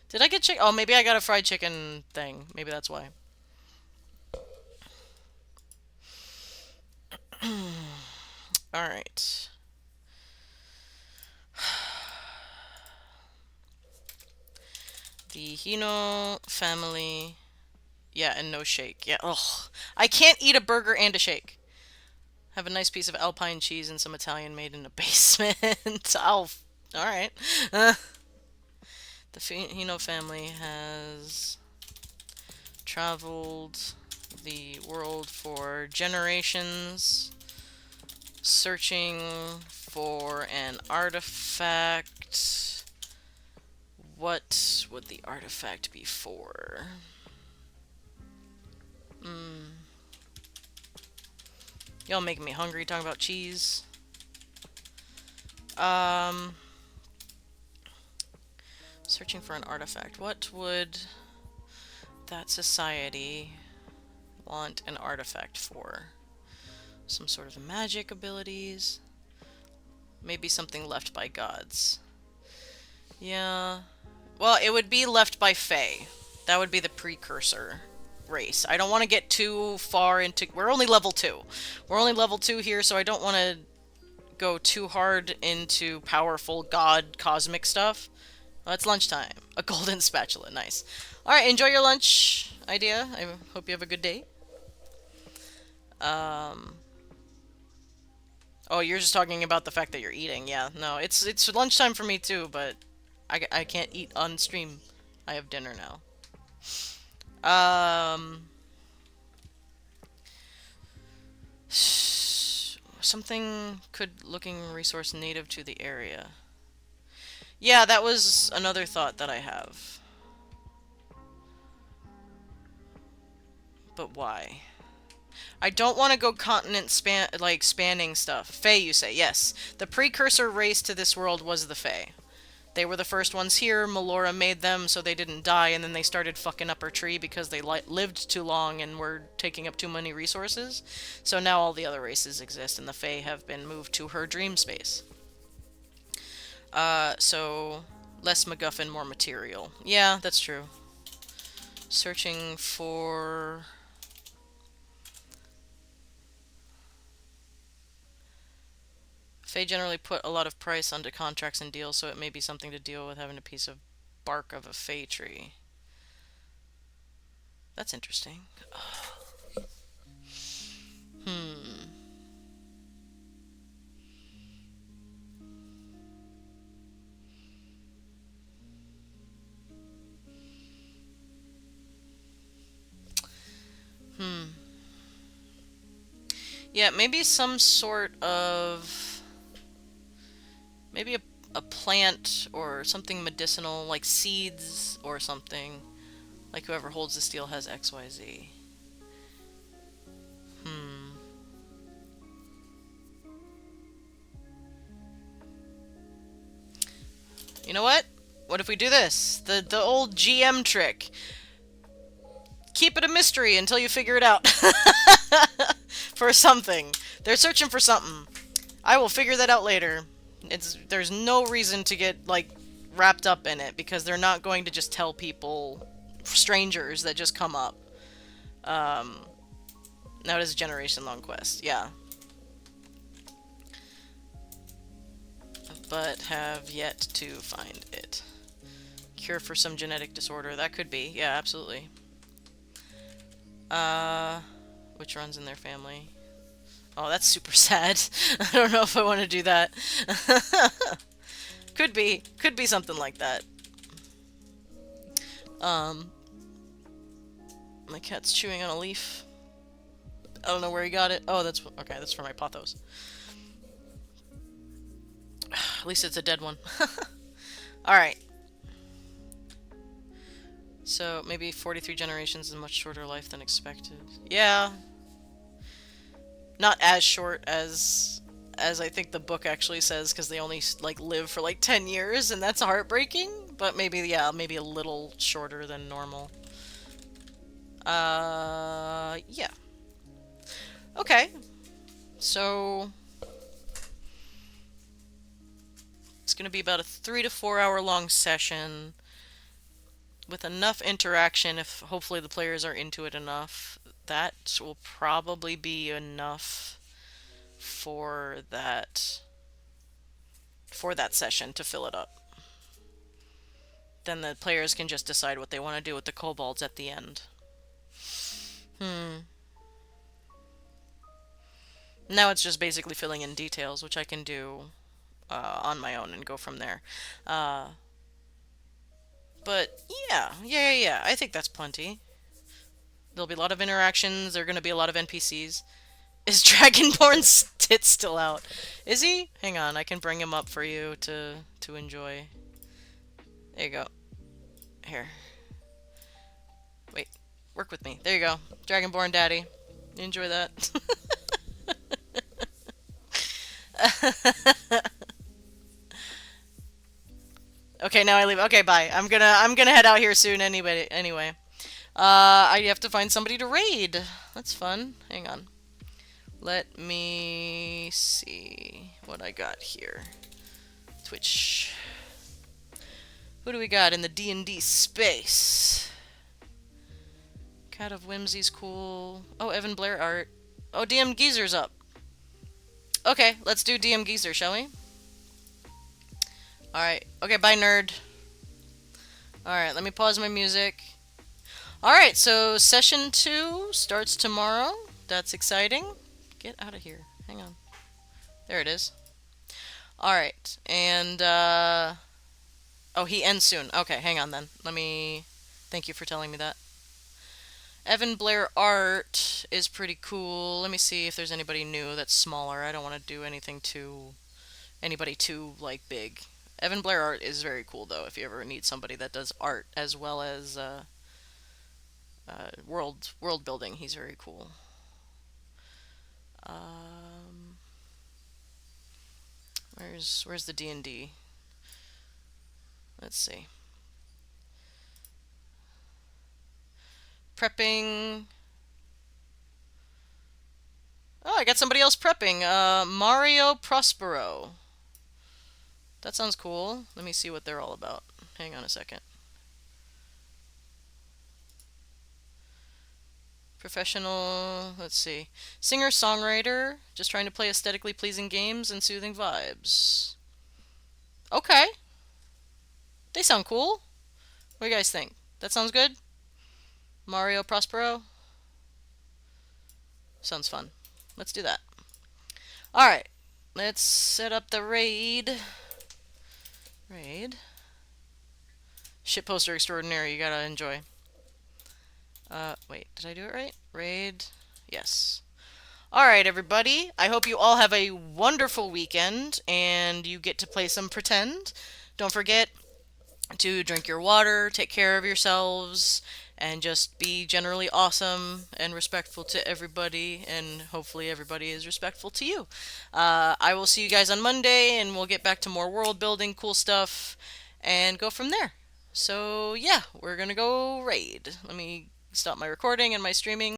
A: Did I get chicken? Oh, maybe I got a fried chicken thing. Maybe that's why. Alright. The Hino family. Yeah, and no shake. Yeah, ugh. I can't eat a burger and a shake. Have a nice piece of Alpine cheese and some Italian made in the basement. Oh, alright. The Hino family has traveled the world for generations, searching for an artifact. What would the artifact be for? Y'all making me hungry talking about cheese. Searching for an artifact. What would that society want an artifact for? Some sort of magic abilities? Maybe something left by gods. Yeah. Well, it would be left by Fae. That would be the precursor race. I don't want to get too far into... We're only level 2. We're only level 2 here, so I don't want to go too hard into powerful god cosmic stuff. Well, it's lunchtime. A golden spatula. Nice. Alright, enjoy your lunch, Idea. I hope you have a good day. Oh, you're just talking about the fact that you're eating. Yeah, no, it's lunchtime for me too, but I can't eat on stream. I have dinner now. Something good-looking resource native to the area. Yeah, that was another thought that I have. But why? I don't want to go continent spanning stuff. Fae, you say? Yes. The precursor race to this world was the Fae. They were the first ones here. Melora made them so they didn't die, and then they started fucking up her tree because they lived too long and were taking up too many resources. So now all the other races exist, and the Fae have been moved to her dream space. So less MacGuffin, more material. Yeah, that's true. Searching for... Fae generally put a lot of price onto contracts and deals, so it may be something to deal with having a piece of bark of a Fae tree. That's interesting. Yeah, maybe some sort of... Maybe a plant or something medicinal, like seeds or something. Like whoever holds the steel has XYZ. You know what? What if we do this? The old GM trick. Keep it a mystery until you figure it out. For something. They're searching for something. I will figure that out later. There's no reason to get, like, wrapped up in it, because they're not going to just tell people, strangers that just come up. Now it is a generation-long quest, yeah. But have yet to find it. Cure for some genetic disorder. That could be. Yeah, absolutely. Which runs in their family. Oh, that's super sad. I don't know if I want to do that. Could be. Could be something like that. My cat's chewing on a leaf. I don't know where he got it. Oh, that's... Okay, that's for my pothos. At least it's a dead one. Alright. So, maybe 43 generations is a much shorter life than expected. Yeah. Not as short as I think the book actually says, because they only, like, live for, like, 10 years, and that's heartbreaking. But maybe, yeah, maybe a little shorter than normal. Yeah. Okay. So... It's going to be about a 3 to 4 hour long session with enough interaction. If hopefully the players are into it enough, that will probably be enough for that session to fill it up. Then the players can just decide what they want to do with the kobolds at the end. Now it's just basically filling in details, which I can do on my own and go from there. Uh, but yeah. I think that's plenty. There'll be a lot of interactions. There are going to be a lot of NPCs. Is Dragonborn's tit still out? Is he? Hang on, I can bring him up for you to enjoy. There you go. Here. Wait. Work with me. There you go. Dragonborn Daddy. Enjoy that. Okay, now I leave. Okay, bye. I'm gonna head out here soon anyway. I have to find somebody to raid. That's fun. Hang on. Let me see what I got here. Twitch. Who do we got in the D&D space? Cat of Whimsy's cool. Oh, Evan Blair art. Oh, DM Geezer's up. Okay, let's do DM Geezer, shall we? Alright. Okay, bye, nerd. Alright, let me pause my music. Alright, so session 2 starts tomorrow. That's exciting. Get out of here. Hang on. There it is. Alright, and, oh, he ends soon. Okay, hang on then. Let me... Thank you for telling me that. Evan Blair art is pretty cool. Let me see if there's anybody new that's smaller. I don't want to do anything anybody too, like, big. Evan Blair art is very cool, though, if you ever need somebody that does art as well as, world building. He's very cool. Where's the D&D? Let's see. Prepping. Oh, I got somebody else prepping. Mario Prospero. That sounds cool. Let me see what they're all about. Hang on a second. Professional, let's see. Singer-songwriter, just trying to play aesthetically pleasing games and soothing vibes. Okay. They sound cool. What do you guys think? That sounds good? Mario Prospero? Sounds fun. Let's do that. Alright. Let's set up the raid. Shitposter extraordinary, you gotta enjoy. Wait, did I do it right? Raid. Yes. Alright, everybody. I hope you all have a wonderful weekend and you get to play some pretend. Don't forget to drink your water, take care of yourselves, and just be generally awesome and respectful to everybody, and hopefully everybody is respectful to you. I will see you guys on Monday, and we'll get back to more world building, cool stuff, and go from there. So, yeah, we're gonna go raid. Let me stop my recording and my streaming.